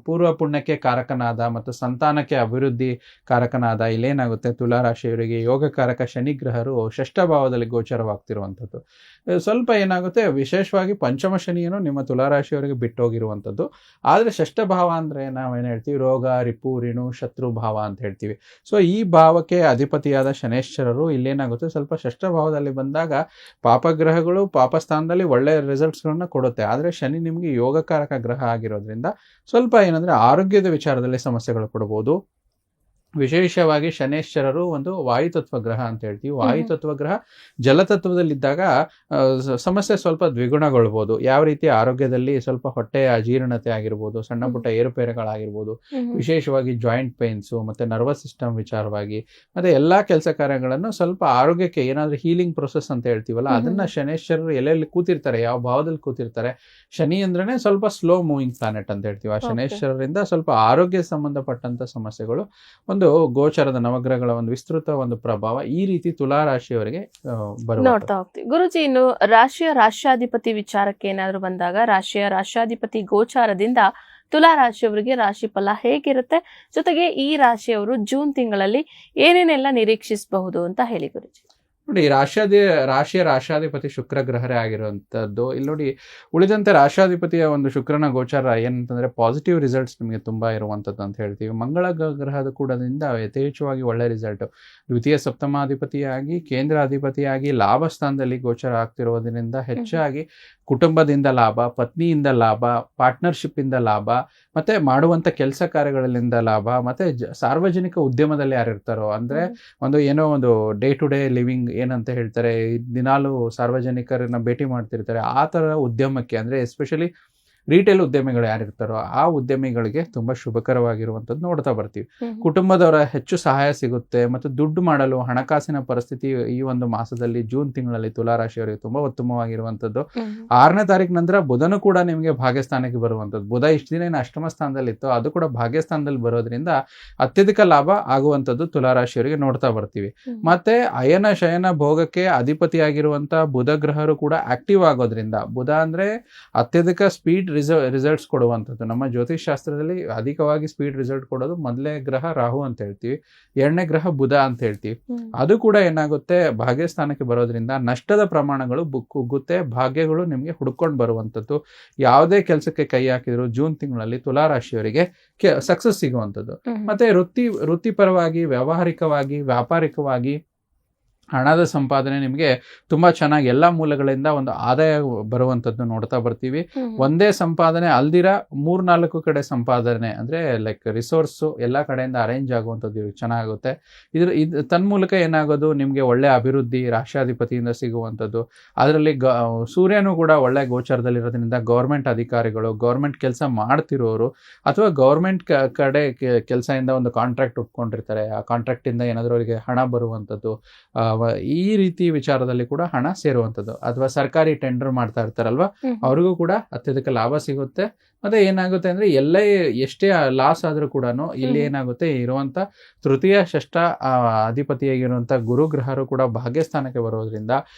ಪೂರ್ವ ಪುಣ್ಯಕ್ಕೆ ಕಾರಕನಾದ ಮತ್ತು ಸಂತಾನಕ್ಕೆ ಅಭಿವೃದ್ಧಿ ಕಾರಕನಾದ ಇಲ್ಲೇನಾಗುತ್ತೆ, ತುಲಾರಾಶಿಯವರಿಗೆ ಯೋಗಕಾರಕ ಶನಿಗ್ರಹರು ಷಷ್ಠ ಭಾವದಲ್ಲಿ ಗೋಚರವಾಗ್ತಿರುವಂಥದ್ದು. ಸ್ವಲ್ಪ ಏನಾಗುತ್ತೆ, ವಿಶೇಷವಾಗಿ ಪಂಚಮ ಶನಿಯನ್ನು ನಿಮ್ಮ ತುಲಾರಾಶಿಯವರಿಗೆ ಬಿಟ್ಟೋಗಿರುವಂಥದ್ದು. ಆದರೆ ಷಷ್ಠ ಭಾವ ಅಂದರೆ ನಾವೇನು ಹೇಳ್ತೀವಿ, ರೋಗ, ರಿಪು, ಋಣು, ಶತ್ರು ಭಾವ ಅಂತ ಹೇಳ್ತೀವಿ. ಸೊ ಈ ಭಾವಕ್ಕೆ ಅಧಿಪತಿಯಾದ ಶನೇಶ್ವರರು ಇಲ್ಲೇನಾಗುತ್ತೆ, ಸ್ವಲ್ಪ ಷಷ್ಠ ಭಾವದಲ್ಲಿ ಬಂದಾಗ ಪಾಪಗ್ರಹಗಳು ಪಾಪಸ್ಥಾನದಲ್ಲಿ ಒಳ್ಳೆಯ ರಿಸಲ್ಟ್ಸ್ಗಳನ್ನ ಕೊಡುತ್ತೆ. ಆದರೆ ಶನಿ ನಿಮಗೆ ಯೋಗಕಾರಕ ಗ್ರಹ ಆಗಿರೋದ್ರಿಂದ ಸ್ವಲ್ಪ ಏನಂದರೆ ಆರೋಗ್ಯದ ವಿಚಾರದಲ್ಲಿ ಸಮಸ್ಯೆಗಳು ಕೊಡ್ಬೋದು. ವಿಶೇಷವಾಗಿ ಶನೇಶ್ವರರು ಒಂದು ವಾಯುತತ್ವ ಗ್ರಹ ಅಂತ ಹೇಳ್ತೀವಿ. ವಾಯುತತ್ವ ಗ್ರಹ ಜಲತತ್ವದಲ್ಲಿದ್ದಾಗ ಸಮಸ್ಯೆ ಸ್ವಲ್ಪ ದ್ವಿಗುಣಗೊಳ್ಬೋದು. ಯಾವ ರೀತಿ ಆರೋಗ್ಯದಲ್ಲಿ ಸ್ವಲ್ಪ ಹೊಟ್ಟೆಯ ಅಜೀರ್ಣತೆ ಆಗಿರ್ಬೋದು, ಸಣ್ಣ ಪುಟ್ಟ ಏರುಪೇರುಗಳಾಗಿರ್ಬೋದು, ವಿಶೇಷವಾಗಿ ಜಾಯಿಂಟ್ ಪೇನ್ಸು ಮತ್ತು ನರ್ವಸ್ ಸಿಸ್ಟಮ್ ವಿಚಾರವಾಗಿ, ಮತ್ತು ಎಲ್ಲ ಕೆಲಸ ಕಾರ್ಯಗಳನ್ನು ಸ್ವಲ್ಪ ಆರೋಗ್ಯಕ್ಕೆ ಏನಾದರೂ ಹೀಲಿಂಗ್ ಪ್ರೊಸೆಸ್ ಅಂತ ಹೇಳ್ತೀವಲ್ಲ, ಅದನ್ನು ಶನೇಶ್ವರರು ಎಲ್ಲೆಲ್ಲಿ ಕೂತಿರ್ತಾರೆ, ಯಾವ ಭಾವದಲ್ಲಿ ಕೂತಿರ್ತಾರೆ, ಶನಿ ಅಂದ್ರೆ ಸ್ವಲ್ಪ ಸ್ಲೋ ಮೂವಿಂಗ್ ಪ್ಲಾನೆಟ್ ಅಂತ ಹೇಳ್ತೀವಿ. ಆ ಶನೇಶ್ವರರಿಂದ ಸ್ವಲ್ಪ ಆರೋಗ್ಯ ಸಂಬಂಧಪಟ್ಟಂತ ಸಮಸ್ಯೆಗಳು, ಒಂದು ಗೋಚರದ ನವಗ್ರಹಗಳ ಒಂದು ವಿಸ್ತೃತ ಒಂದು ಪ್ರಭಾವ ಈ ರೀತಿ ತುಲಾರಾಶಿಯವರಿಗೆ ನೋಡ್ತಾ ಹೋಗ್ತೀವಿ. ಗುರುಜಿ, ಇನ್ನು ರಾಷ್ಟ್ರಾಧಿಪತಿ ವಿಚಾರಕ್ಕೆ ಏನಾದ್ರು ಬಂದಾಗ, ರಾಷ್ಟ್ರಾಧಿಪತಿ ಗೋಚಾರದಿಂದ ತುಲಾ ರಾಶಿಯವರಿಗೆ ರಾಶಿ ಫಲ ಹೇಗಿರುತ್ತೆ, ಜೊತೆಗೆ ಈ ರಾಶಿಯವರು ಜೂನ್ ತಿಂಗಳಲ್ಲಿ ಏನೇನೆಲ್ಲ ನಿರೀಕ್ಷಿಸಬಹುದು ಅಂತ ಹೇಳಿ ಗುರುಜಿ. ನೋಡಿ, ರಾಷ್ಟ್ರಾಧಿಪತಿ ಶುಕ್ರ ಗ್ರಹರೇ ಆಗಿರುವಂಥದ್ದು. ಇಲ್ಲಿ ನೋಡಿ, ಉಳಿದಂತೆ ರಾಷ್ಟ್ರಾಧಿಪತಿಯ ಒಂದು ಶುಕ್ರನ ಗೋಚಾರ ಏನಂತಂದ್ರೆ ಪಾಸಿಟಿವ್ ರಿಸಲ್ಟ್ಸ್ ನಿಮಗೆ ತುಂಬಾ ಇರುವಂಥದ್ದು ಅಂತ ಹೇಳ್ತೀವಿ. ಮಂಗಳ ಗ್ರಹದ ಕೂಡದಿಂದ ಯಥೇಚ್ಛವಾಗಿ ಒಳ್ಳೆ ರಿಸಲ್ಟ್. ದ್ವಿತೀಯ ಸಪ್ತಮಾಧಿಪತಿಯಾಗಿ, ಕೇಂದ್ರ ಅಧಿಪತಿಯಾಗಿ ಲಾಭ ಸ್ಥಾನದಲ್ಲಿ ಗೋಚಾರ ಆಗ್ತಿರೋದ್ರಿಂದ ಹೆಚ್ಚಾಗಿ ಕುಟುಂಬದಿಂದ ಲಾಭ, ಪತ್ನಿಯಿಂದ ಲಾಭ, ಪಾರ್ಟ್ನರ್ಶಿಪ್ ಇಂದ ಲಾಭ, ಮತ್ತೆ ಮಾಡುವಂತ ಕೆಲಸ ಕಾರ್ಯಗಳಿಂದ ಲಾಭ, ಮತ್ತೆ ಸಾರ್ವಜನಿಕ ಉದ್ಯಮದಲ್ಲಿ ಯಾರಿರ್ತಾರೋ, ಅಂದ್ರೆ ಏನೋ ಒಂದು ಡೇ ಟು ಡೇ ಲಿವಿಂಗ್ ಏನಂತ ಹೇಳ್ತಾರೆ, ದಿನಾಲು ಸಾರ್ವಜನಿಕರನ್ನ ಭೇಟಿ ಮಾಡ್ತಿರ್ತಾರೆ, ಆ ತರ ಉದ್ಯಮಕ್ಕೆ, ಅಂದ್ರೆ ಎಸ್ಪೆಷಲಿ ರಿಟೇಲ್ ಉದ್ಯಮಿಗಳು ಯಾರಿರ್ತಾರೋ ಆ ಉದ್ಯಮಿಗಳಿಗೆ ತುಂಬಾ ಶುಭಕರವಾಗಿರುವಂಥದ್ದು ನೋಡ್ತಾ ಬರ್ತೀವಿ. ಕುಟುಂಬದವರ ಹೆಚ್ಚು ಸಹಾಯ ಸಿಗುತ್ತೆ, ಮತ್ತು ದುಡ್ಡು ಮಾಡಲು ಹಣಕಾಸಿನ ಪರಿಸ್ಥಿತಿ ಈ ಒಂದು ಮಾಸದಲ್ಲಿ ಜೂನ್ ತಿಂಗಳಲ್ಲಿ ತುಲಾರಾಶಿಯವರಿಗೆ ತುಂಬಾ ಉತ್ತಮವಾಗಿರುವಂಥದ್ದು. 6ನೇ ತಾರೀಕು ನಂತರ ಬುಧನು ಕೂಡ ನಿಮಗೆ ಭಾಗ್ಯಸ್ಥಾನಕ್ಕೆ ಬರುವಂಥದ್ದು. ಬುಧ ಇಷ್ಟು ದಿನ ಏನು ಅಷ್ಟಮ ಸ್ಥಾನದಲ್ಲಿ ಇತ್ತು, ಅದು ಕೂಡ ಭಾಗ್ಯಸ್ಥಾನದಲ್ಲಿ ಬರೋದ್ರಿಂದ ಅತ್ಯಧಿಕ ಲಾಭ ಆಗುವಂಥದ್ದು ತುಲಾರಾಶಿಯವರಿಗೆ ನೋಡ್ತಾ ಬರ್ತೀವಿ. ಮತ್ತೆ ಅಯನ ಶಯನ ಭೋಗಕ್ಕೆ ಅಧಿಪತಿಯಾಗಿರುವಂತಹ ಬುಧ ಗ್ರಹರು ಕೂಡ ಆಕ್ಟಿವ್ ಆಗೋದ್ರಿಂದ, ಬುಧ ಅಂದ್ರೆ ಅತ್ಯಧಿಕ ಸ್ಪೀಡ್ ರಿಸಲ್ಟ್ಸ್ ಕೊಡುವಂಥದ್ದು. ನಮ್ಮ ಜ್ಯೋತಿಷ್ ಶಾಸ್ತ್ರದಲ್ಲಿ ಅಧಿಕವಾಗಿ ಸ್ಪೀಡ್ ರಿಸಲ್ಟ್ ಕೊಡೋದು ಮೊದಲನೇ ಗ್ರಹ ರಾಹು ಅಂತ ಹೇಳ್ತೀವಿ, 2ನೇ ಗ್ರಹ ಬುಧ ಅಂತ ಹೇಳ್ತೀವಿ. ಅದು ಕೂಡ ಏನಾಗುತ್ತೆ, ಭಾಗ್ಯಸ್ಥಾನಕ್ಕೆ ಬರೋದ್ರಿಂದ ನಷ್ಟದ ಪ್ರಮಾಣಗಳು ಕುಗ್ಗುತ್ತೆ, ಭಾಗ್ಯಗಳು ನಿಮಗೆ ಹುಡ್ಕೊಂಡು ಬರುವಂಥದ್ದು. ಯಾವುದೇ ಕೆಲಸಕ್ಕೆ ಕೈ ಹಾಕಿದ್ರು ಜೂನ್ ತಿಂಗಳಲ್ಲಿ ತುಲಾರಾಶಿಯವರಿಗೆ ಸಕ್ಸಸ್ ಸಿಗುವಂಥದ್ದು. ಮತ್ತೆ ವೃತ್ತಿಪರವಾಗಿ, ವ್ಯಾವಹಾರಿಕವಾಗಿ, ವ್ಯಾಪಾರಿಕವಾಗಿ ಹಣದ ಸಂಪಾದನೆ ನಿಮಗೆ ತುಂಬ ಚೆನ್ನಾಗಿ ಎಲ್ಲ ಮೂಲಗಳಿಂದ ಒಂದು ಆದಾಯ ಬರುವಂಥದ್ದು ನೋಡ್ತಾ ಬರ್ತೀವಿ. ಒಂದೇ ಸಂಪಾದನೆ ಅಲ್ದಿರ 3-4 ಕಡೆ ಸಂಪಾದನೆ ಅಂದರೆ ಲೈಕ್ ರಿಸೋರ್ಸು ಎಲ್ಲ ಕಡೆಯಿಂದ ಅರೇಂಜ್ ಆಗುವಂಥದ್ದು ಚೆನ್ನಾಗುತ್ತೆ. ಇದು ತನ್ಮೂಲಕ ಏನಾಗೋದು, ನಿಮಗೆ ಒಳ್ಳೆ ಅಭಿವೃದ್ಧಿ ರಾಷ್ಟ್ರಾಧಿಪತಿಯಿಂದ ಸಿಗುವಂಥದ್ದು. ಅದರಲ್ಲಿ ಸೂರ್ಯನೂ ಕೂಡ ಒಳ್ಳೆ ಗೋಚರದಲ್ಲಿರೋದ್ರಿಂದ ಗೌರ್ಮೆಂಟ್ ಅಧಿಕಾರಿಗಳು, ಗೌರ್ಮೆಂಟ್ ಕೆಲಸ ಮಾಡ್ತಿರೋರು ಅಥವಾ ಗೌರ್ಮೆಂಟ್ ಕಡೆ ಕೆಲಸದಿಂದ ಒಂದು ಕಾಂಟ್ರಾಕ್ಟ್ ಒಪ್ಕೊಂಡಿರ್ತಾರೆ, ಆ ಕಾಂಟ್ರಾಕ್ಟಿಂದ ಏನಾದರೂ ಅವರಿಗೆ ಹಣ ಬರುವಂಥದ್ದು, ಈ ರೀತಿ ವಿಚಾರದಲ್ಲಿ ಕೂಡ ಹಣ ಸೇರುವಂಥದ್ದು. ಅಥವಾ ಸರ್ಕಾರಿ ಟೆಂಡರ್ ಮಾಡ್ತಾ ಇರ್ತಾರಲ್ವಾ, ಅವ್ರಿಗೂ ಕೂಡ ಅತ್ಯಧಿಕ ಲಾಭ ಸಿಗುತ್ತೆ. ಮತ್ತೆ ಏನಾಗುತ್ತೆ ಅಂದ್ರೆ ಎಷ್ಟೇ ಲಾಸ್ ಆದ್ರೂ ಕೂಡ ಇಲ್ಲಿ ಏನಾಗುತ್ತೆ, ಇರುವಂತ ತೃತೀಯ ಷಷ್ಠ ಅಧಿಪತಿಯಾಗಿರುವಂತ ಗುರುಗ್ರಹರು ಕೂಡ ಭಾಗ್ಯಸ್ಥಾನಕ್ಕೆ ಬರೋದ್ರಿಂದ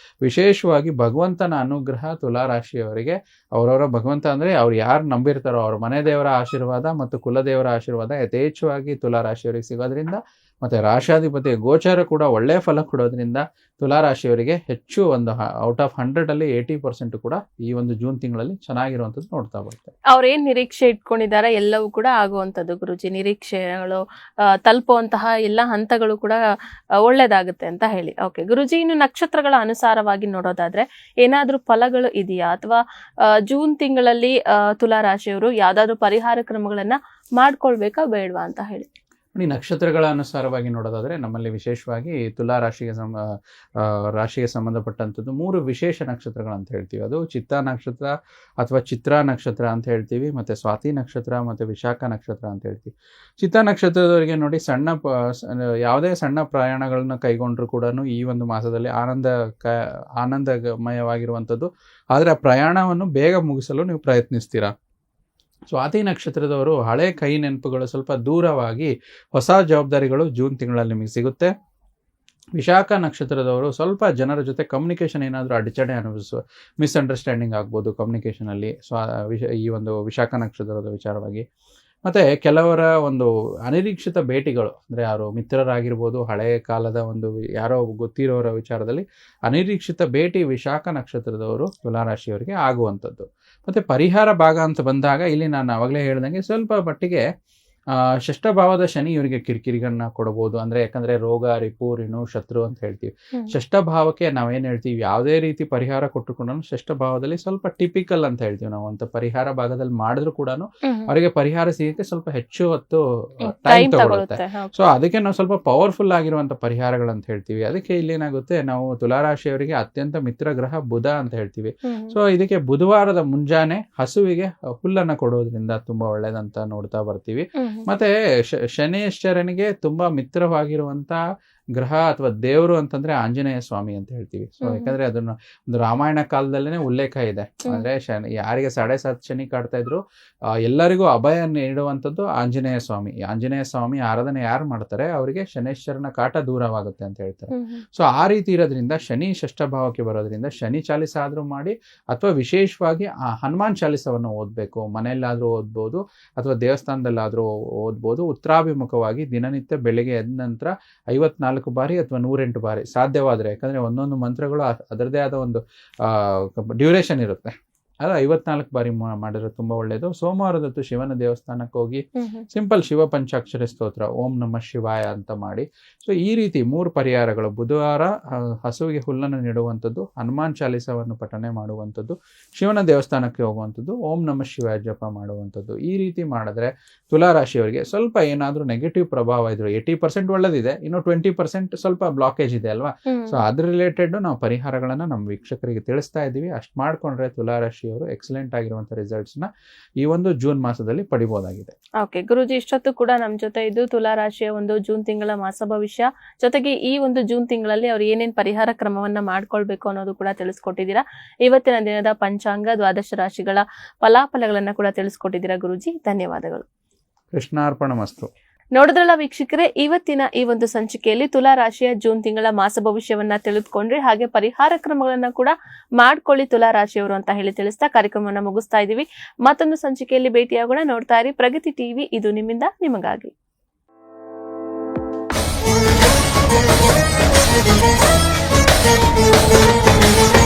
ವಿಶೇಷವಾಗಿ ಭಗವಂತನ ಅನುಗ್ರಹ ತುಲಾ ರಾಶಿಯವರಿಗೆ, ಅವರವರ ಭಗವಂತ ಅಂದ್ರೆ ಅವ್ರು ಯಾರು ನಂಬಿರ್ತಾರೋ ಅವ್ರ ಮನೆ ದೇವರ ಆಶೀರ್ವಾದ ಮತ್ತು ಕುಲದೇವರ ಆಶೀರ್ವಾದ ಯಥೇಚ್ಛವಾಗಿ ತುಲಾ ರಾಶಿಯವರಿಗೆ ಸಿಗೋದ್ರಿಂದ, ಮತ್ತೆ ರಾಶಾಧಿಪತಿಯ ಗೋಚಾರ ಕೂಡ ಒಳ್ಳೆಯ ಫಲ ಕೊಡೋದ್ರಿಂದ ತುಲಾ ರಾಶಿಯವರಿಗೆ ಹೆಚ್ಚು ಒಂದು ಔಟ್ ಆಫ್ 100 80% ಕೂಡ ಈ ಒಂದು ಜೂನ್ ತಿಂಗಳಲ್ಲಿ ಚೆನ್ನಾಗಿರುವಂಥದ್ದು ನೋಡ್ತಾ ಬರ್ತಾರೆ. ಅವ್ರೇನ್ ನಿರೀಕ್ಷೆ ಇಟ್ಕೊಂಡಿದ್ದಾರೆ ಎಲ್ಲವೂ ಕೂಡ ಆಗುವಂಥದ್ದು ಗುರುಜಿ. ನಿರೀಕ್ಷೆಗಳು ತಲುಪುವಂತಹ ಎಲ್ಲ ಹಂತಗಳು ಕೂಡ ಒಳ್ಳೇದಾಗುತ್ತೆ ಅಂತ ಹೇಳಿ. ಓಕೆ ಗುರುಜಿ, ಇನ್ನು ನಕ್ಷತ್ರಗಳ ಅನುಸಾರವಾಗಿ ನೋಡೋದಾದ್ರೆ ಏನಾದ್ರೂ ಫಲಗಳು ಇದೆಯಾ, ಅಥವಾ ಜೂನ್ ತಿಂಗಳಲ್ಲಿ ತುಲಾ ರಾಶಿಯವರು ಯಾವ್ದಾದ್ರು ಪರಿಹಾರ ಕ್ರಮಗಳನ್ನ ಮಾಡ್ಕೊಳ್ಬೇಕಾ ಬೇಡವಾ ಅಂತ ಹೇಳಿ. ಈ ನಕ್ಷತ್ರಗಳ ಅನುಸಾರವಾಗಿ ನೋಡೋದಾದ್ರೆ ನಮ್ಮಲ್ಲಿ ವಿಶೇಷವಾಗಿ ತುಲಾ ರಾಶಿಗೆ ಸಂಬಂಧಪಟ್ಟಂಥದ್ದು 3 ವಿಶೇಷ ನಕ್ಷತ್ರಗಳು ಅಂತ ಹೇಳ್ತೀವಿ. ಅದು ಚಿತ್ತಾ ನಕ್ಷತ್ರ ಅಥವಾ ಚಿತ್ರಾ ನಕ್ಷತ್ರ ಅಂತ ಹೇಳ್ತೀವಿ, ಮತ್ತೆ ಸ್ವಾತಿ ನಕ್ಷತ್ರ ಮತ್ತೆ ವಿಶಾಖ ನಕ್ಷತ್ರ ಅಂತ ಹೇಳ್ತೀವಿ. ಚಿತ್ತಾ ನಕ್ಷತ್ರದವರಿಗೆ ನೋಡಿ, ಯಾವುದೇ ಸಣ್ಣ ಪ್ರಯಾಣಗಳನ್ನ ಕೈಗೊಂಡ್ರು ಕೂಡ ಈ ಒಂದು ಮಾಸದಲ್ಲಿ ಆನಂದಮಯವಾಗಿರುವಂಥದ್ದು. ಆದರೆ ಆ ಪ್ರಯಾಣವನ್ನು ಬೇಗ ಮುಗಿಸಲು ನೀವು ಪ್ರಯತ್ನಿಸ್ತೀರಾ. ಸ್ವಾತಿ ನಕ್ಷತ್ರದವರು ಹಳೆ ಕೈ ನೆನಪುಗಳು ಸ್ವಲ್ಪ ದೂರವಾಗಿ ಹೊಸ ಜವಾಬ್ದಾರಿಗಳು ಜೂನ್ ತಿಂಗಳಲ್ಲಿ ನಿಮಗೆ ಸಿಗುತ್ತೆ. ವಿಶಾಖ ನಕ್ಷತ್ರದವರು ಸ್ವಲ್ಪ ಜನರ ಜೊತೆ ಕಮ್ಯುನಿಕೇಷನ್ ಏನಾದರೂ ಅಡಚಣೆ ಅನುಭವಿಸುವ, ಮಿಸ್ಅಂಡರ್ಸ್ಟ್ಯಾಂಡಿಂಗ್ ಆಗ್ಬೋದು ಕಮ್ಯುನಿಕೇಷನಲ್ಲಿ ಈ ಒಂದು ವಿಶಾಖ ನಕ್ಷತ್ರದ ವಿಚಾರವಾಗಿ. ಮತ್ತು ಕೆಲವರ ಒಂದು ಅನಿರೀಕ್ಷಿತ ಭೇಟಿಗಳು, ಅಂದರೆ ಯಾರು ಮಿತ್ರರಾಗಿರ್ಬೋದು, ಹಳೆಯ ಕಾಲದ ಒಂದು ಯಾರೋ ಗೊತ್ತಿರೋರ ವಿಚಾರದಲ್ಲಿ ಅನಿರೀಕ್ಷಿತ ಭೇಟಿ ವಿಶಾಖ ನಕ್ಷತ್ರದವರು ತುಲಾರಾಶಿಯವರಿಗೆ ಆಗುವಂಥದ್ದು. ಮತ್ತು ಪರಿಹಾರ ಭಾಗ ಅಂತ ಬಂದಾಗ ಇಲ್ಲಿ ನಾನು ಆವಾಗಲೇ ಹೇಳ್ದಂಗೆ ಸ್ವಲ್ಪ ಮಟ್ಟಿಗೆ ಷಷ್ಠಭಾವದ ಶನಿ ಇವರಿಗೆ ಕಿರಿಕಿರಿಗಳನ್ನ ಕೊಡಬಹುದು. ಅಂದರೆ ಯಾಕಂದರೆ ರೋಗ, ರಿಪು, ಋಣು, ಶತ್ರು ಅಂತ ಹೇಳ್ತೀವಿ. ಷಷ್ಠಭಾವಕ್ಕೆ ನಾವೇನು ಹೇಳ್ತೀವಿ, ಯಾವುದೇ ರೀತಿ ಪರಿಹಾರ ಕೊಟ್ಟರು ಷಷ್ಠಭಾವದಲ್ಲಿ ಸ್ವಲ್ಪ ಟಿಪಿಕಲ್ ಅಂತ ಹೇಳ್ತೀವಿ ನಾವು. ಅಂತ ಪರಿಹಾರ ಭಾಗದಲ್ಲಿ ಮಾಡಿದ್ರು ಕೂಡ ಅವರಿಗೆ ಪರಿಹಾರ ಸಿಗಕ್ಕೆ ಸ್ವಲ್ಪ ಹೆಚ್ಚು ಹೊತ್ತು ಟೈಮ್ ತಗೊಳುತ್ತೆ. ಸೊ ಅದಕ್ಕೆ ನಾವು ಸ್ವಲ್ಪ ಪವರ್ಫುಲ್ ಆಗಿರುವಂಥ ಪರಿಹಾರಗಳಂತ ಹೇಳ್ತೀವಿ. ಅದಕ್ಕೆ ಇಲ್ಲೇನಾಗುತ್ತೆ, ನಾವು ತುಲಾರಾಶಿಯವರಿಗೆ ಅತ್ಯಂತ ಮಿತ್ರ ಗ್ರಹ ಬುಧ ಅಂತ ಹೇಳ್ತೀವಿ. ಸೊ ಇದಕ್ಕೆ ಬುಧವಾರದ ಮುಂಜಾನೆ ಹಸುವಿಗೆ ಹುಲ್ಲನ್ನು ಕೊಡೋದ್ರಿಂದ ತುಂಬಾ ಒಳ್ಳೇದಂತ ನೋಡ್ತಾ ಬರ್ತೀವಿ. ಮತ್ತೆ ಶನೇಶ್ವರನಿಗೆ ತುಂಬಾ ಮಿತ್ರವಾಗಿರುವಂತ ಗ್ರಹ ಅಥವಾ ದೇವರು ಅಂತಂದ್ರೆ ಆಂಜನೇಯ ಸ್ವಾಮಿ ಅಂತ ಹೇಳ್ತೀವಿ. ಸೊ ಯಾಕಂದ್ರೆ ಅದನ್ನ ಒಂದು ರಾಮಾಯಣ ಕಾಲದಲ್ಲೇನೆ ಉಲ್ಲೇಖ ಇದೆ. ಅಂದ್ರೆ ಯಾರಿಗೆ 7.5 ಶನಿ ಕಾಡ್ತಾ ಇದ್ರು ಎಲ್ಲರಿಗೂ ಅಭಯ ನೀಡುವಂಥದ್ದು ಆಂಜನೇಯ ಸ್ವಾಮಿ. ಆಂಜನೇಯ ಸ್ವಾಮಿ ಆರಾಧನೆ ಯಾರು ಮಾಡ್ತಾರೆ ಅವರಿಗೆ ಶನೇಶ್ವರನ ಕಾಟ ದೂರವಾಗುತ್ತೆ ಅಂತ ಹೇಳ್ತಾರೆ. ಸೊ ಆ ರೀತಿ ಇರೋದ್ರಿಂದ ಶನಿ ಷಷ್ಠಭಾವಕ್ಕೆ ಬರೋದ್ರಿಂದ ಶನಿ ಚಾಲಿಸ ಆದ್ರೂ ಮಾಡಿ, ಅಥವಾ ವಿಶೇಷವಾಗಿ ಆ ಹನುಮಾನ್ ಚಾಲಿಸವನ್ನು ಓದ್ಬೇಕು. ಮನೆಯಲ್ಲಾದ್ರೂ ಓದ್ಬೋದು ಅಥವಾ ದೇವಸ್ಥಾನದಲ್ಲಾದ್ರೂ ಓದ್ಬೋದು. ಉತ್ತರಾಭಿಮುಖವಾಗಿ ದಿನನಿತ್ಯ ಬೆಳಿಗ್ಗೆ ಎದ್ದ ನಂತರ 54 ಬಾರಿ ಅಥವಾ 108 ಬಾರಿ ಸಾಧ್ಯವಾದರೆ, ಯಾಕಂದ್ರೆ ಒಂದೊಂದು ಮಂತ್ರಗಳು ಅದರದೇ ಆದ ಒಂದು ಡ್ಯೂರೇಷನ್ ಇರುತ್ತೆ. ಅದು 54 ಬಾರಿ ಮಾಡಿದ್ರೆ ತುಂಬಾ ಒಳ್ಳೇದು. ಸೋಮವಾರದತ್ತು ಶಿವನ ದೇವಸ್ಥಾನಕ್ಕೆ ಹೋಗಿ ಸಿಂಪಲ್ ಶಿವ ಪಂಚಾಕ್ಷರಿ ಸ್ತೋತ್ರ ಓಂ ನಮಃ ಶಿವಾಯ ಅಂತ ಮಾಡಿ. ಸೊ ಈ ರೀತಿ 3 ಪರಿಹಾರಗಳು, ಬುಧವಾರ ಹಸುವಿಗೆ ಹುಲ್ಲನ್ನು ನೀಡುವಂಥದ್ದು, ಹನುಮಾನ್ ಚಾಲಿಸವನ್ನು ಪಠನೆ ಮಾಡುವಂಥದ್ದು, ಶಿವನ ದೇವಸ್ಥಾನಕ್ಕೆ ಹೋಗುವಂಥದ್ದು, ಓಂ ನಮಃ ಶಿವಾಯ ಜಪ ಮಾಡುವಂಥದ್ದು. ಈ ರೀತಿ ಮಾಡಿದ್ರೆ ತುಲಾರಾಶಿಯವರಿಗೆ ಸ್ವಲ್ಪ ಏನಾದರೂ ನೆಗೆಟಿವ್ ಪ್ರಭಾವ ಇದ್ರು 80% ಒಳ್ಳೆದಿದೆ, ಇನ್ನು 20% ಸ್ವಲ್ಪ ಬ್ಲಾಕೇಜ್ ಇದೆ ಅಲ್ವಾ. ಸೊ ಅದ್ರ ರಿಲೇಟೆಡ್ ನಾವು ಪರಿಹಾರಗಳನ್ನ ನಮ್ಮ ವೀಕ್ಷಕರಿಗೆ ತಿಳಿಸ್ತಾ ಇದ್ದೀವಿ. ಅಷ್ಟು ಮಾಡ್ಕೊಂಡ್ರೆ ತುಲಾರಾಶಿಯವರು ಎಕ್ಸಲೆಂಟ್ ಆಗಿರುವಂತಹ ರಿಸಲ್ಟ್ಸ್ ನ ಈ ಒಂದು ಜೂನ್ ಮಾಸದಲ್ಲಿ ಪಡಿಬಹುದಾಗಿದೆ. ಓಕೆ ಗುರುಜಿ, ಇಷ್ಟೊತ್ತು ಕೂಡ ನಮ್ಮ ಜೊತೆ ಇದು ತುಲಾರಾಶಿಯ ಒಂದು ಜೂನ್ ತಿಂಗಳ ಮಾಸ ಭವಿಷ್ಯ, ಜೊತೆಗೆ ಈ ಒಂದು ಜೂನ್ ತಿಂಗಳಲ್ಲಿ ಅವ್ರು ಏನೇನ್ ಪರಿಹಾರ ಕ್ರಮವನ್ನ ಮಾಡ್ಕೊಳ್ಬೇಕು ಅನ್ನೋದು ಕೂಡ ತಿಳಿಸ್ಕೊಟ್ಟಿದ್ದೀರಾ. ಇವತ್ತಿನ ದಿನದ ಪಂಚಾಂಗ, ದ್ವಾದಶ ರಾಶಿಗಳ ಫಲಾಫಲಗಳನ್ನ ಕೂಡ ತಿಳಿಸ್ಕೊಟ್ಟಿದ್ದೀರಾ ಗುರುಜಿ. ಧನ್ಯವಾದಗಳು. ಕೃಷ್ಣಾರ್ಪಣಮಸ್ತು. ನೋಡಿದ್ರಲ್ಲ ವೀಕ್ಷಕರೇ, ಇವತ್ತಿನ ಈ ಒಂದು ಸಂಚಿಕೆಯಲ್ಲಿ ತುಲಾ ರಾಶಿಯ ಜೂನ್ ತಿಂಗಳ ಮಾಸ ಭವಿಷ್ಯವನ್ನ ತಿಳಿದುಕೊಂಡ್ರೆ, ಹಾಗೆ ಪರಿಹಾರ ಕ್ರಮಗಳನ್ನ ಕೂಡ ಮಾಡ್ಕೊಳ್ಳಿ ತುಲಾ ರಾಶಿಯವರು ಅಂತ ಹೇಳಿ ತಿಳಿಸ್ತಾ ಕಾರ್ಯಕ್ರಮವನ್ನ ಮುಗಿಸ್ತಾ ಇದೀವಿ. ಮತ್ತೊಂದು ಸಂಚಿಕೆಯಲ್ಲಿ ಭೇಟಿಯಾಗೋಣ. ನೋಡ್ತಾ ಇರಿ ಪ್ರಗತಿ ಟಿವಿ, ಇದು ನಿಮ್ಮಿಂದ ನಿಮಗಾಗಿ. Thank you.